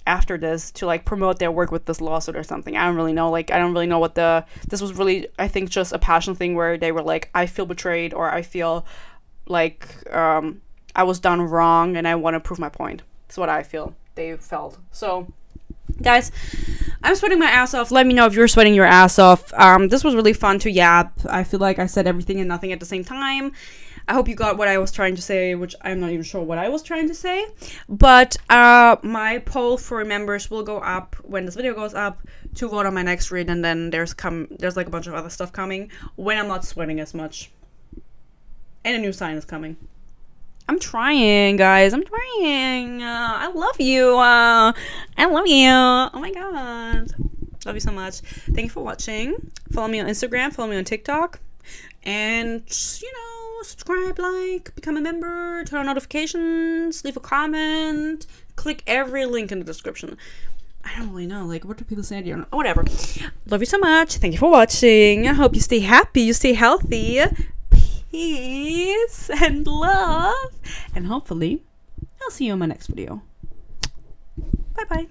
after this to like promote their work with this lawsuit or something. I don't really know. Like, I don't really know what this was really, I think, just a passion thing where they were like, I feel betrayed, or I feel like I was done wrong and I want to prove my point. That's what I feel they felt. So guys, I'm sweating my ass off. Let me know if you're sweating your ass off. This was really fun to yap. I feel like I said everything and nothing at the same time. I hope you got what I was trying to say, which I'm not even sure what I was trying to say. But my poll for members will go up when this video goes up to vote on my next read, and then there's like a bunch of other stuff coming when I'm not sweating as much. And a new sign is coming. I'm trying, guys. I'm trying. I love you. I love you. Oh my god. Love you so much. Thank you for watching. Follow me on Instagram. Follow me on TikTok. And, you know, subscribe, like, become a member, turn on notifications, leave a comment, click every link in the description. I don't really know. Like, what do people say? I don't know. Whatever. Love you so much. Thank you for watching. I hope you stay happy. You stay healthy. Peace and love. And hopefully, I'll see you in my next video. Bye-bye.